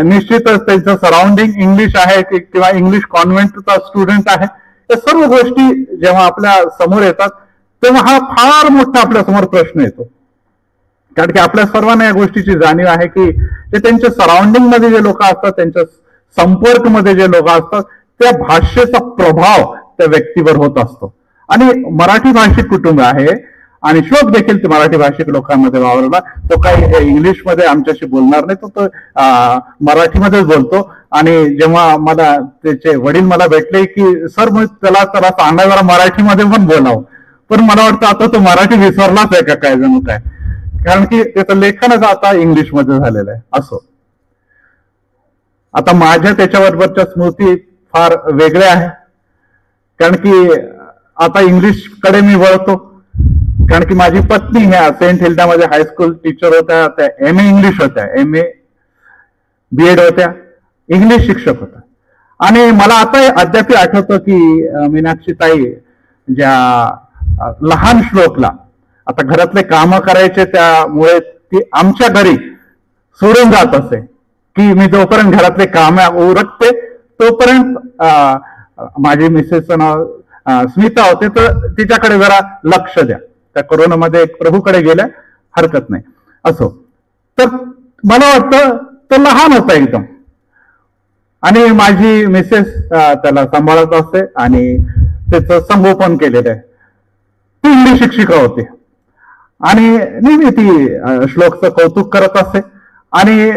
निश्चितच त्यांचं सराउंडिंग इंग्लिश आहे किंवा इंग्लिश कॉन्व्हेंटचा स्टुडंट आहे. या सर्व गोष्टी जेव्हा आपल्या समोर येतात तेव्हा हा फार मोठा आपल्या समोर प्रश्न येतो. कारण की आपल्या सर्वांना या गोष्टीची जाणीव आहे की जे त्यांच्या सराउंडिंग मध्ये जे लोक असतात, त्यांच्या संपर्क मध्ये जे लोक असतात, त्या भाषेचा प्रभाव त्या व्यक्तीवर होत असतो. आणि मराठी भाषिक कुटुंब आहे आणि श्लोक देखील ते मराठी भाषिक लोकांमध्ये वावरला. तो काही इंग्लिशमध्ये आमच्याशी बोलणार नाही, तो मराठीमध्येच बोलतो. आणि जेव्हा मला त्याचे वडील मला भेटले की सर मग त्याला सांगायला मराठीमध्ये पण बोलावं, पण मला वाटतं आता तो मराठी विसरलाच आहे का काय जणू काय, कारण की त्याचं लेखनच आता इंग्लिशमध्ये झालेलं आहे. असो, आता माझ्या त्याच्याबरोबरच्या स्मृती फार वेगळ्या आहे. कारण की आता इंग्लिशकडे मी वळतो. कारण की माझी पत्नी ह्या सेंट हिल्डामध्ये हायस्कूल टीचर होत्या, त्या MA इंग्लिश होत्या, MA BEd होत्या, इंग्लिश शिक्षक होत्या. आणि मला आता अद्याप आठवतं की मीनाक्षी ताई ज्या लहान श्लोकला आता घरातले कामं करायचे, त्यामुळे ती आमच्या घरी सोडून जात असे की मी जोपर्यंत घरातले काम उरकते तोपर्यंत माझी मिसेसचं नाव स्मिता होते, तर तिच्याकडे जरा लक्ष द्या. त्या कोरोनामध्ये प्रभूकडे गेल्या, हरकत नाही. असो, तर मला वाटतं तो लहान होता एकदम, आणि माझी मिसेस त्याला सांभाळत असते आणि त्याचं संगोपन केलेलं आहे. ती इंग्लिश शिक्षिका होती आणि नेहमी ती श्लोकचं कौतुक करत असते आणि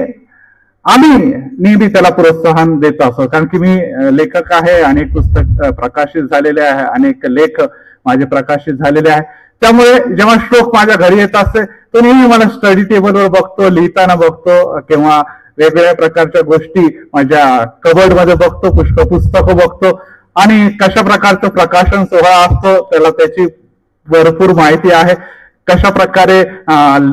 आम्ही नेहमी त्याला प्रोत्साहन देत असतो. कारण की मी लेखक आहे, अनेक पुस्तक प्रकाशित झालेले आहे, अनेक लेख माझे प्रकाशित झालेले आहे. त्यामुळे जेव्हा श्लोक माझ्या घरी येत असते तो नेहमी मला स्टडी टेबलवर बघतो, लिहिताना बघतो, किंवा वेगवेगळ्या प्रकारच्या गोष्टी माझ्या कबर्डमध्ये बघतो, पुस्तकं बघतो, आणि कशा प्रकारचं प्रकाशन सोहळा असतो त्याला त्याची भरपूर माहिती आहे. कशा प्रकारे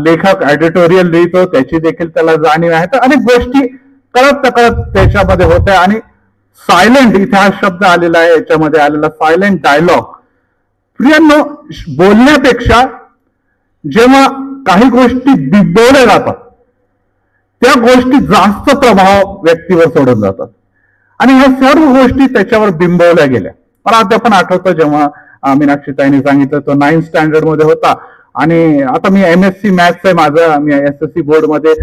लेखक एडिटोरियल लिहितो त्याची देखील त्याला जाणीव आहे. तर अनेक गोष्टी कळत त्याच्यामध्ये होत्या. आणि सायलेंट, इथे हा शब्द आलेला आहे, याच्यामध्ये आलेला सायलेंट डायलॉग. प्रियांनो, बोलण्यापेक्षा जेव्हा काही गोष्टी बिंबवल्या जातात त्या गोष्टी जास्त प्रभाव व्यक्तीवर सोडून जातात, आणि ह्या सर्व गोष्टी त्याच्यावर बिंबवल्या गेल्या. मला आता पण आठवतं जेव्हा मीनाक्षीताईंनी सांगितलं, तो 9th स्टँडर्ड मध्ये होता आणि आता मी MSc मॅथ्स आहे माझं, मी SSC बोर्ड मध्ये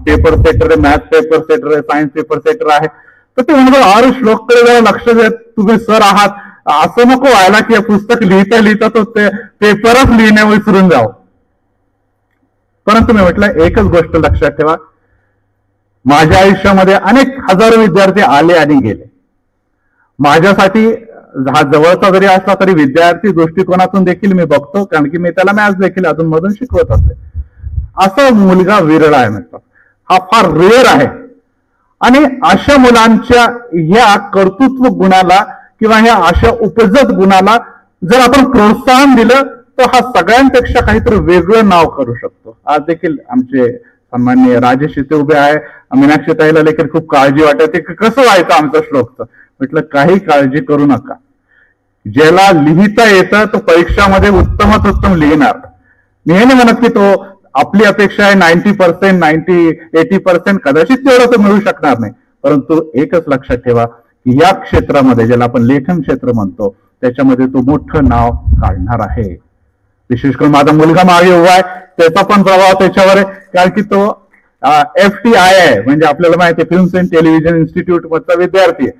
पेपर सेटर आहे, मॅथ्स पेपर सेटर आहे, सायन्स पेपर सेटर आहे. तर ते म्हणतो अरे श्लोककडे जरा लक्ष देत, तुम्ही सर आहात, असं नको व्हायला की पुस्तक लिहिता लिहिता तो ते पेपरच लिहिणे विसरून जावं. परंतु मी म्हटलं एकच गोष्ट लक्षात ठेवा, माझ्या आयुष्यामध्ये अनेक हजारो विद्यार्थी आले आणि गेले. माझ्यासाठी हा जवळचा जरी असला तरी विद्यार्थी दृष्टिकोनातून देखील मी बघतो, कारण की मी त्याला मॅथ्स देखील अजून मधून शिकवत असते. असा मुलगा विरळ आहे म्हणतात, हा फार रेअर आहे. आणि अशा मुलांच्या ह्या कर्तृत्व गुणाला किंवा ह्या अशा उपजत गुणाला जर आपण प्रोत्साहन दिलं तर हा सगळ्यांपेक्षा काहीतरी वेगळं नाव करू शकतो. आज देखील आमचे सन्माननीय राजेश इथे उभे आहे, मीनाक्षीताईला देखील खूप काळजी वाटते की कसं व्हायचं आमचं श्लोकचं. म्हटलं काही काळजी करू नका, ज्याला लिहिता येतं तो परीक्षामध्ये उत्तमात उत्तम लिहिणार. मी हे नाही म्हणत की तो आपली अपेक्षा आहे 90%, 80% कदाचित तेवढं तर मिळू शकणार नाही. परंतु एकच लक्षात ठेवा की या क्षेत्रामध्ये ज्याला आपण लेखन क्षेत्र म्हणतो त्याच्यामध्ये तो मोठं नाव काढणार आहे. विशेष करून माझा मुलगा मागे उभा आहे, त्याचा पण प्रभाव त्याच्यावर आहे, कारण की तो FTI आहे, म्हणजे आपल्याला माहिती आहे फिल्म्स अँड टेलिव्हिजन इन्स्टिट्यूट मधचा विद्यार्थी आहे.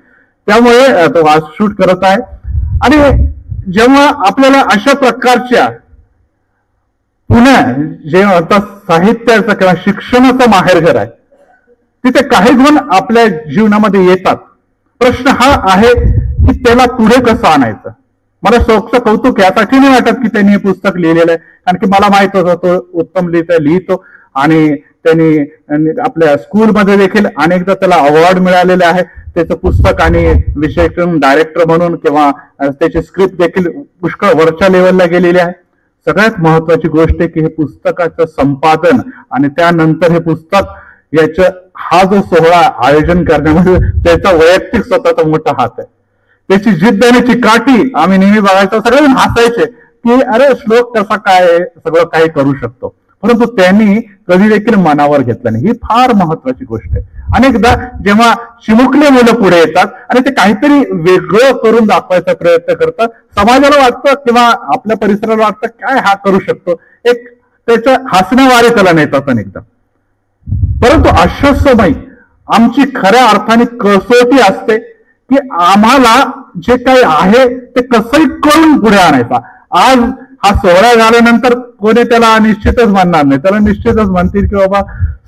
त्यामुळे तो आज शूट करत आहे. आणि जेव्हा आपल्याला अशा प्रकारच्या पुन्हा जे आता साहित्याचं किंवा शिक्षणाचं माहेरघर आहे, तिथे काही गुण आपल्या जीवनामध्ये येतात. प्रश्न हा आहे की त्याला पुढे कसं आणायचं. मला शौकचं कौतुक यासाठी नाही वाटत की त्यांनी हे पुस्तक लिहिलेलं आहे, कारण की मला माहित होतं तो उत्तम लिहितो आणि त्यांनी आपल्या स्कूलमध्ये देखील अनेकदा त्याला अवॉर्ड मिळालेले आहे. त्याचं पुस्तक आणि विषय डायरेक्टर म्हणून किंवा त्याची स्क्रिप्ट देखील पुष्कळ वरच्या लेवलला गेलेली आहे. सगळ्यात महत्वाची गोष्ट आहे की हे पुस्तकाचं संपादन आणि त्यानंतर हे पुस्तक हा जो सोहळा आयोजन करण्यामध्ये त्याचा वैयक्तिक स्वतःचा मोठा हात आहे. त्याची जिद्द आणि चिकाटी आम्ही नेहमी बघायचो, सगळेजण हसायचे की अरे श्लोक कसा काय सगळं काही करू शकतो, परंतु त्यांनी कधी देखील मनावर घेतलं नाही. ही फार महत्वाची गोष्ट आहे. अनेकदा जेव्हा चिमुकले मुलं पुढे येतात आणि ते काहीतरी वेगळं करून दाखवायचा प्रयत्न करतात, समाजाला वाटतं किंवा आपल्या परिसराला वाटतं काय हा करू शकतो, एक त्याच्या हसण्यावारे त्याला नेतात अनेकदा. परंतु अशा समय आमची खऱ्या अर्थाने कसोटी असते की आम्हाला जे काही आहे ते कसंही करून पुढे आणायचा. आज हा सोहळा झाल्यानंतर कोणी त्याला निश्चितच म्हणणार नाही, त्याला निश्चितच म्हणतील की बाबा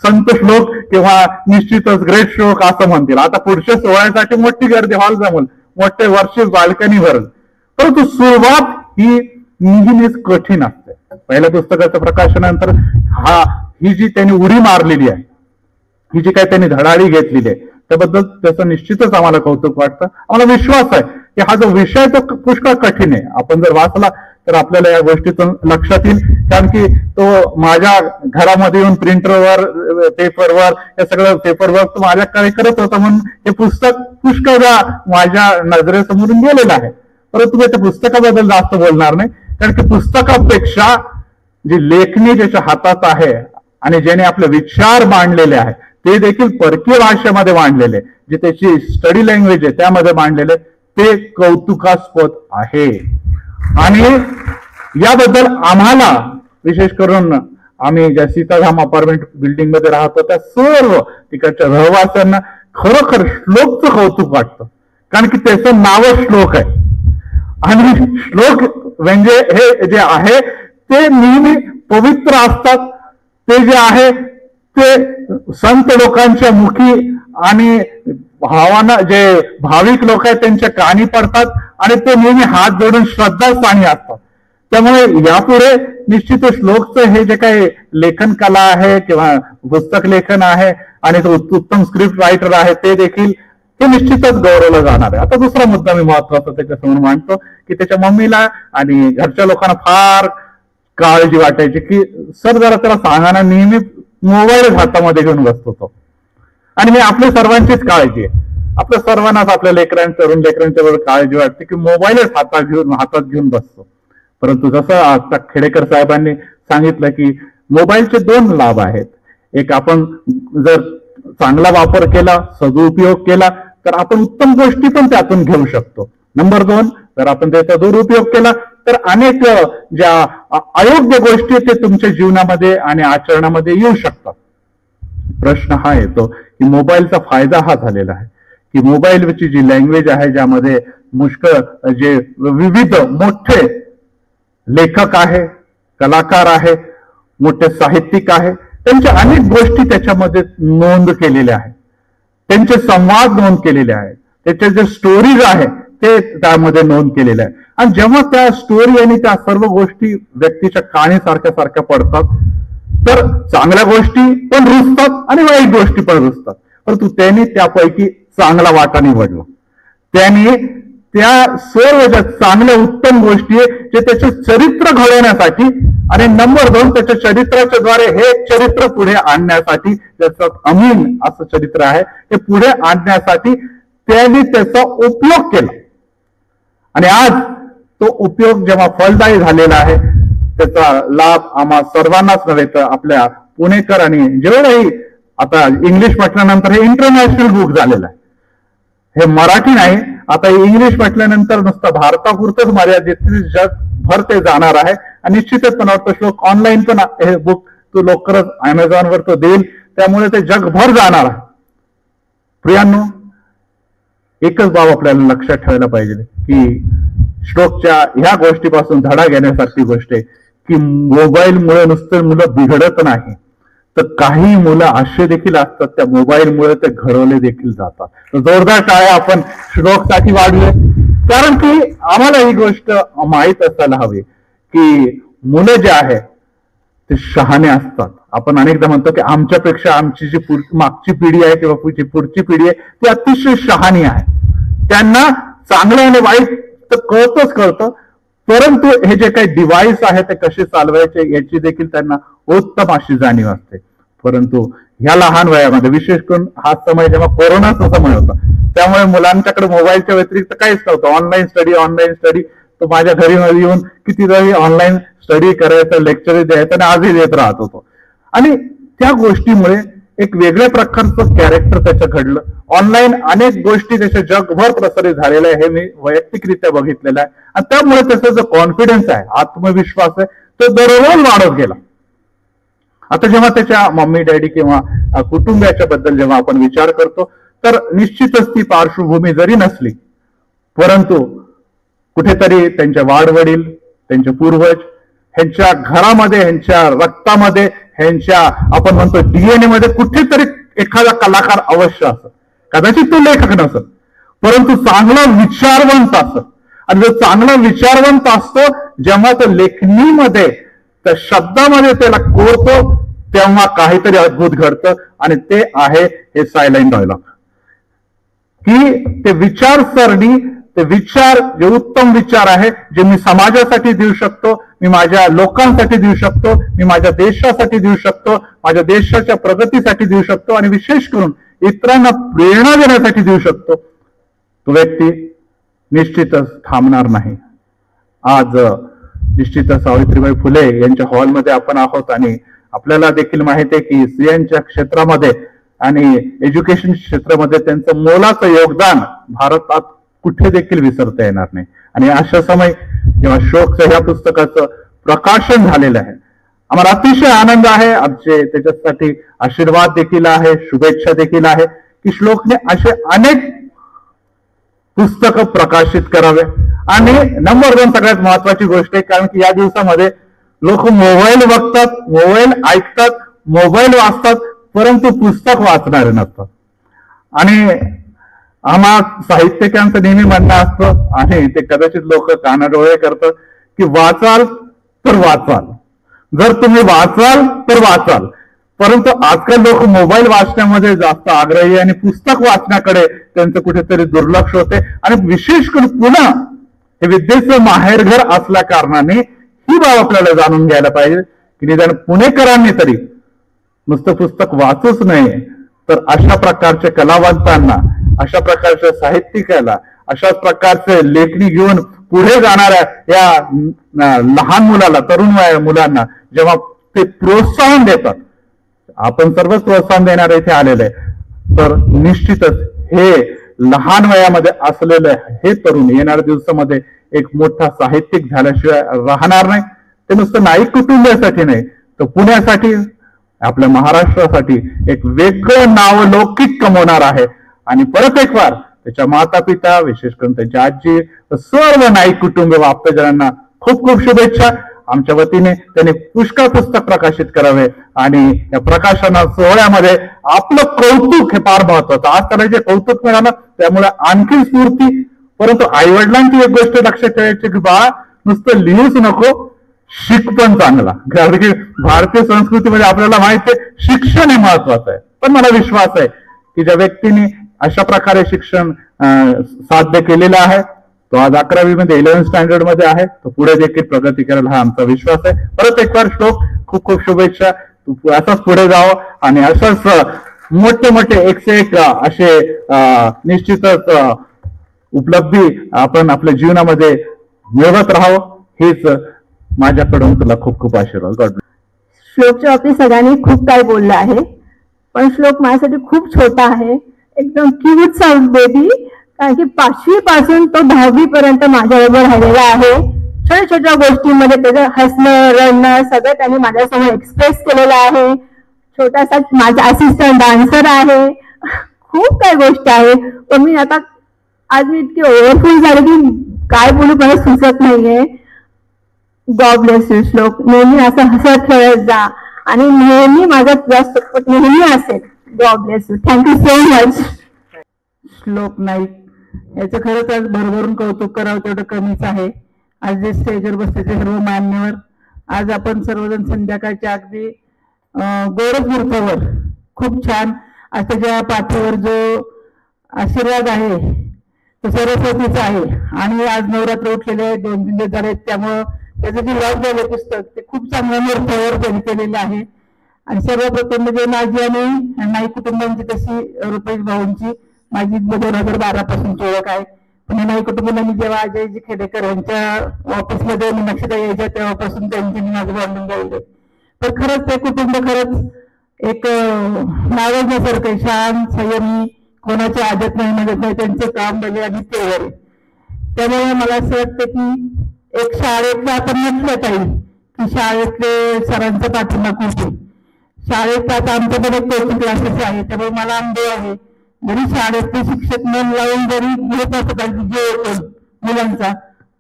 संत श्लोक किंवा निश्चितच ग्रेट श्लोक असं म्हणतील. आता पुढच्या सोहळ्यासाठी मोठी गर्दी हॉल जमल, मोठे वर्षे बाल्कनी भरल. परंतु सुरुवात ही नेहमीच कठीण असते. पहिल्या पुस्तकाच्या प्रकाशनानंतर ही जी त्यांनी उडी मारलेली आहे, ही जी काही त्यांनी धडाडी घेतलेली आहे त्याबद्दल त्याचं निश्चितच आम्हाला कौतुक वाटतं. आम्हाला विश्वास आहे की हा जो विषय तो पुष्कळ कठीण आहे. आपण जर वाचला तर आपल्याला या गोष्टीतून लक्षात येईल, कारण की तो माझ्या घरामध्ये येऊन प्रिंटरवर पेपरवर हे सगळं पेपरवर्क तो माझ्याकडे करत होता, म्हणून हे पुस्तक पुष्कळदा माझ्या नजरेसमोरून गेलेलं आहे. परंतु मी त्या पुस्तकाबद्दल जास्त बोलणार नाही, कारण की पुस्तकापेक्षा जी लेखणी ज्याच्या हातात आहे आणि ज्याने आपले विचार मांडलेले आहे ते देखील परकीय भाषेमध्ये मांडलेले, जे त्याची स्टडी लँग्वेज आहे त्यामध्ये मांडलेले, ते कौतुकास्पद आहे. आणि याबद्दल आम्हाला विशेष करून आम्ही ज्या सीताधाम अपार्टमेंट बिल्डिंग मध्ये राहतो त्या सर्व तिकडच्या रहिवाशांना खरोखर श्लोकचं कौतुक वाटतं, कारण की त्याचं नावच श्लोक आहे. आणि श्लोक म्हणजे हे जे आहे ते नेहमी पवित्र असतात. ते जे आहे ते संत लोकांच्या मुखी आणि भावानं जे भाविक लोक आहेत त्यांच्या कानी पडतात आणि ते नेहमी हात जोडून श्रद्धास्थानी असतात. त्यामुळे यापुढे निश्चित श्लोकचं हे जे काही लेखन कला आहे किंवा पुस्तक लेखन आहे आणि तो उत्तम स्क्रिप्ट रायटर आहे ते देखील हे निश्चितच गौरवलं जाणार आहे. आता दुसरा मुद्दा मी महत्वाचा त्याच्यासमोर मांडतो की त्याच्या मम्मीला आणि घरच्या लोकांना फार काळजी वाटायची की सर जरा त्याला सांगाना, नेहमी मोबाईल हातामध्ये घेऊन बसतो तो. आणि मी आपल्या सर्वांचीच काळजी आहे, आपल्या सर्वांनाच आपल्या लेकरांच्या तरुण लेकरांच्या बरोबर काळजी वाटते की मोबाईलच हातात घेऊन बसतो. परंतु जसं आता खेडेकर साहेबांनी सांगितलं की मोबाईलचे 2 लाभ आहेत. एक, आपण जर चांगला वापर केला, सदुपयोग केला तर आपण उत्तम गोष्टी पण त्यातून घेऊ शकतो. नंबर 2, जर आपण त्याचा दुरुपयोग केला तर अनेक ज्या अयोग्य गोष्टी ते तुमच्या जीवनामध्ये आणि आचरणामध्ये येऊ शकतात. प्रश्न हा येतो की मोबाईलचा फायदा हा झालेला आहे की मोबाईलची जी लँग्वेज आहे, ज्यामध्ये मुष्कळ जे विविध मोठे लेखक आहे, कलाकार आहे, मोठे साहित्यिक आहे, त्यांच्या अनेक गोष्टी त्याच्यामध्ये नोंद केलेल्या आहेत, त्यांचे संवाद नोंद केलेले आहेत, त्याचे जे स्टोरीज आहे ते त्यामध्ये नोंद केलेले आहे. आणि जेव्हा त्या स्टोरी आणि त्या सर्व गोष्टी व्यक्तीच्या कानी सारख्या पडतात, तर चांगल्या गोष्टी पण रुजतात आणि वाईट गोष्टी पण रुजतात. परंतु त्यांनी त्यापैकी चांगला वाटा निवडला. त्यांनी त्या सर्व ज्या चांगल्या उत्तम गोष्टी आहे, जे त्याचे चरित्र घडवण्यासाठी आणि नंबर 2 त्याच्या चरित्राच्या द्वारे हे चरित्र पुढे आणण्यासाठी, त्याचं अमीन असं चरित्र आहे, हे पुढे आणण्यासाठी त्यांनी त्याचा उपयोग केला. आणि आज तो उपयोग जेव्हा फलदायी झालेला आहे, त्याचा लाभ आम्हा सर्वांनाच नव्हे तर आपल्या पुणेकर आणि जेवढंही आता इंग्लिश म्हटल्यानंतर हे इंटरनॅशनल बुक झालेलं आहे. हे मराठी नाही, आता इंग्लिश म्हटल्यानंतर नुसतं भारतापुरतंच मर्यादित जगभर ते जाणार आहे. आणि निश्चितच मला वाटतं श्लोक ऑनलाईन पण हे बुक तो लवकरच अमेझॉनवर तो देईल, त्यामुळे ते जगभर जाणार आहे. प्रियांनो, एकच बाब आपल्याला लक्षात ठेवायला पाहिजे की श्लोकच्या ह्या गोष्टीपासून धडा घेण्यासारखी गोष्ट आहे की मोबाईलमुळे नुसतं मुलं बिघडत नाही, तर काही मुलं असे देखील असतात त्या मोबाईलमुळे ते घडवले देखील जातात. जोरदार टाळ्या आपण श्लोकसाठी वाढले, कारण की आम्हाला ही गोष्ट माहीत असायला हवी की मुलं जे आहे ते शहाणे असतात. आपण अनेकदा म्हणतो की आमच्यापेक्षा आमची जी मागची पिढी आहे किंवा पुढची पिढी आहे ती अतिशय शहाणी आहे. त्यांना चांगलं आणि वाईट तर कळतं, परंतु हे जे काही डिव्हाइस आहे ते कसे चालवायचे याची देखील त्यांना उत्तम अशी जाणीव असते. परंतु ह्या लहान वयामध्ये, विशेष करून हा समय जेव्हा कोरोनाचा समय होता, त्यामुळे मुलांच्याकडे मोबाईलच्या व्यतिरिक्त काहीच नव्हतं. ऑनलाईन स्टडी तो माझ्या घरी येऊन कितीतरी ऑनलाईन स्टडी करायचं, लेक्चर द्यायचं आणि आजही देत राहत होतो. आणि त्या गोष्टीमुळे एक वेगळ्या प्रकारचं कॅरेक्टर त्याचं घडलं. ऑनलाईन अनेक गोष्टी त्याच्या जगभर प्रसारित झालेल्या आहे, हे मी वैयक्तिकरित्या बघितलेलं आहे. आणि त्यामुळे त्याचा जो कॉन्फिडन्स आहे, आत्मविश्वास आहे, तो दररोज वाढत गेला. आता जेव्हा त्याच्या मम्मी डॅडी किंवा कुटुंबाच्या बद्दल जेव्हा आपण विचार करतो, तर निश्चितच ती पार्श्वभूमी जरी नसली, परंतु कुठेतरी त्यांच्या वाडवडील, त्यांचे पूर्वज, ह्यांच्या घरामध्ये, ह्यांच्या रक्तामध्ये, ह्यांच्या आपण म्हणतो DNA मध्ये कुठेतरी एखादा कलाकार अवश्य असत. कदाचित तो लेखक नसत, परंतु चांगला विचारवंत असत. आणि जो चांगला विचारवंत असतो, जेव्हा तो लेखणीमध्ये त्या शब्दामध्ये त्याला कोरतो, तेव्हा काहीतरी अद्भुत घडतं. आणि ते आहे हे सायलेंट डायलॉग, की ते विचारसरणी, ते विचार जे उत्तम विचार आहे, जे मी समाजासाठी देऊ शकतो, मी माझ्या लोकांसाठी देऊ शकतो, मी माझ्या देशासाठी देऊ शकतो, माझ्या देशाच्या प्रगतीसाठी देऊ शकतो, आणि विशेष करून इतरांना प्रेरणा देण्यासाठी देऊ शकतो, तो व्यक्ती निश्चितच थांबणार नाही. आज निश्चितच सावित्रीबाई फुले यांच्या हॉलमध्ये आपण आहोत आणि आपल्याला देखील माहिती आहे की स्त्रियांच्या क्षेत्रामध्ये आणि एज्युकेशन क्षेत्रामध्ये त्यांचं मोलाचं योगदान भारतात कुठे देखील विसरता येणार नाही. आणि अशा समय जेव्हा श्लोकच्या ह्या पुस्तकाचं प्रकाशन झालेलं आहे, आम्हाला अतिशय आनंद आहे. आमचे त्याच्यासाठी आशीर्वाद देखील आहे, शुभेच्छा देखील आहे की श्लोकने असे अनेक पुस्तकं प्रकाशित करावे. आणि नंबर 2 सगळ्यात महत्वाची गोष्ट आहे, कारण की या दिवसामध्ये लोक मोबाईल बघतात, मोबाईल ऐकतात, मोबाईल वाचतात, परंतु पुस्तक वाचणारे नसतात. आणि आम्हा साहित्यिकांचं नेहमी म्हणणं असतं, आणि ते कदाचित लोक कानाडोळे करतात, की वाचाल तर वाचाल, जर तुम्ही वाचाल तर वाचाल. परंतु आजकाल लोक मोबाईल वाचण्यामध्ये जास्त आग्रही आणि पुस्तक वाचण्याकडे त्यांचं कुठेतरी दुर्लक्ष होते. आणि विशेष करून पुन्हा हे विद्येचं माहेरघर असल्या कारणाने ही बाब आपल्याला जाणून घ्यायला पाहिजे की निदान पुणेकरांनी तरी नुसतं पुस्तक वाचूच नये, तर अशा प्रकारच्या कलावंतांना, अशा प्रकारच्या साहित्यिकाला, अशाच प्रकारचे लेखणी घेऊन पुढे जाणाऱ्या या लहान मुलाला, तरुण मुलांना जेव्हा ते प्रोत्साहन देतात, आपण सर्वच प्रोत्साहन देणारे इथे आलेले आहे, तर निश्चितच हे लहान वयामध्ये असलेले हे तरुण येणाऱ्या दिवसामध्ये एक मोठा साहित्यिक झाल्याशिवाय राहणार नाही. ते नुसतं नाईक कुटुंबासाठी नाही, तर पुण्यासाठी, आपल्या महाराष्ट्रासाठी एक वेगळं नावलौकिक कमवणार आहे. आणि परत एक बार त्याच्या माता पिता, विशेष करून त्यांच्या आजी, सर्व नाईक कुटुंब व आप्तजनांना खूप खूप शुभेच्छा. आमच्या वतीने त्यांनी पुष्कळ पुस्तक प्रकाशित करावे आणि या प्रकाशना सोहळ्यामध्ये आपलं कौतुक हे फार महत्वाचं. आज त्याला जे कौतुक मिळालं त्यामुळे आणखी स्फूर्ती. परंतु आई वडिलांची एक गोष्ट लक्षात ठेवायची की बाळा नुसतं लिहूच नको, शिक पण चांगला. कारण की भारतीय संस्कृतीमध्ये आपल्याला माहिती आहे शिक्षण हे महत्वाचं आहे. पण मला विश्वास आहे की ज्या व्यक्तीने अशा प्रकारे शिक्षण साध्य केलेलं आहे तो आज 11वी मध्ये 11th स्टँडर्ड मध्ये आहे, तो पुढे देखील प्रगती करेल हा आमचा विश्वास आहे. परत एक बार श्लोक खूप खूप शुभेच्छा. तू असंच पुढे जावं आणि असंच मोठे मोठे 101 असे निश्चितच उपलब्धी आपण आपल्या जीवनामध्ये मिळवत राहावं हीच माझ्याकडून तुला खूप खूप आशीर्वाद. God bless. श्लोकच्या बाबतीत सगळ्यांनी खूप काही बोललं आहे, पण श्लोक माझ्यासाठी खूप छोटा आहे, एकदम क्यूट साऊंड बेबी. कारण की 5वी पासून तो 10वी पर्यंत माझ्याबरोबर राहिलेला आहे. छोट्या छोट्या गोष्टींमध्ये त्याचं हसणं रडणं सगळं त्याने माझ्यासमोर एक्सप्रेस केलेलं आहे. छोटासा माझा असिस्टंट डान्सर आहे, खूप काही गोष्ट आहे. पण मी आता आज मी इतकी ओव्हरफुल झाली की काय बोलू मला सुचत नाहीये. गॉड ब्लेस यू श्लोक. नेहमी असं हसत खेळत जा आणि नेहमी माझा तुझा सपोर्ट नेहमी असेल. God bless you. Thank you so much. श्लोक नाईक याचं खरंच आज भरभरून कौतुक करावं तेवढं कमीच आहे. आज जे स्टेजवर बसले ते सर्व मान्यवर, आज आपण सर्वजण संध्याकाळच्या अगदी गोरखपुरवर खूप छान आज त्याच्या पाठीवर जो आशीर्वाद आहे तो सरस्वतीचा आहे. आणि आज नवरात्र उठलेले आहे, 2-3 दिवस झाले, त्यामुळं त्याचं जे लॉक झालं पुस्तक ते खूप चांगल्या मूर्तीवर त्यांनी केलेलं आहे. आणि सर्वप्रथम म्हणजे माझी आणि नाईक कुटुंबांची तशी रुपेश भाऊंची माझी 2012 पासूनची ओळख आहे. पण नाईक कुटुंबांनी जेव्हा अजयजी खेडेकर यांच्या ऑफिसमध्ये नक्षता यायच्या तेव्हापासून त्यांची माझं बॉन्डिंग राहिले. तर खरंच ते कुटुंब खरंच एक नावाजण्यासारखं शांत संयमी, कोणाची आदत नाही मदत नाही, त्यांचं काम भले आणि तेवर. त्यामुळे मला असं वाटतं की एक शाळेतलं आपण म्हटलं पाहिजे की शाळेतले सरांचा पाठिंबा खूप आहे. शाळेत आता आमच्याकडे कोचिंग क्लासेस आहे, त्यामुळे मला अनुभव आहे. जरी शाळेतले शिक्षक मन लावून जरी घेत असतात जे मुलांचा,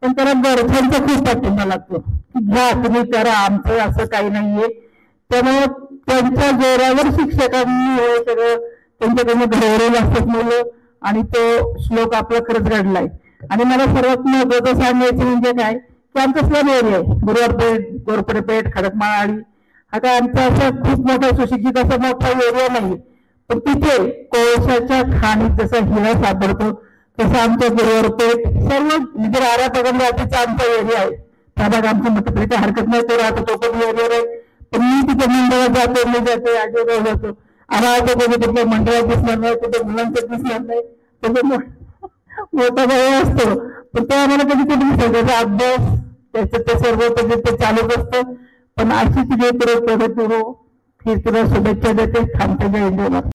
पण त्याला गरजेचा खूप पाठिंबा लागतो की घ्या तुम्ही करा, आमचं असं काही नाहीये. त्यामुळे त्यांच्या जोरावर शिक्षकांनी हे सगळं त्यांच्याकडनं घडवलेलं असतात मुलं. आणि तो श्लोक आपला खरंच घडलाय. आणि मला सर्वात महत्वाचं सांगायचं म्हणजे काय की आमचा स्लम एरिया आहे, गुरुवारपेठ, गोरपडेपेठ, खडकमाळी. हा काय आमचा असा खूप मोठा सुशिक्षित असा मोठा एरिया नाही, पण तिथे कोळशाच्या खाणीत जसा हिरा सापडतो तसं आमच्या गुरुवारपेठ सर्व म्हणजे राऱ्या पगडवाटीचा आमचा एरिया आहे. त्या भाग आमचं म्हटलं तरी काही हरकत नाही, तो राहतो तो पण एरिया आहे. पण मी तिथे मंडळात जातो, मी जाते, आजोबा जातो, आम्हाला कधी कुठल्या मंडळात दिसणार नाही, कुठे मुलांचं दिसणार नाही. त्याचा मोठा भाऊ असतो, पण ते आम्हाला कधी कधी दिसतो. त्याचा अभ्यास त्याचं ते सर्व ते चालूच असतं. पण अशी तुझी प्रगती हो, ही तुला शुभेच्छा देते. थांबते. जय हिंद.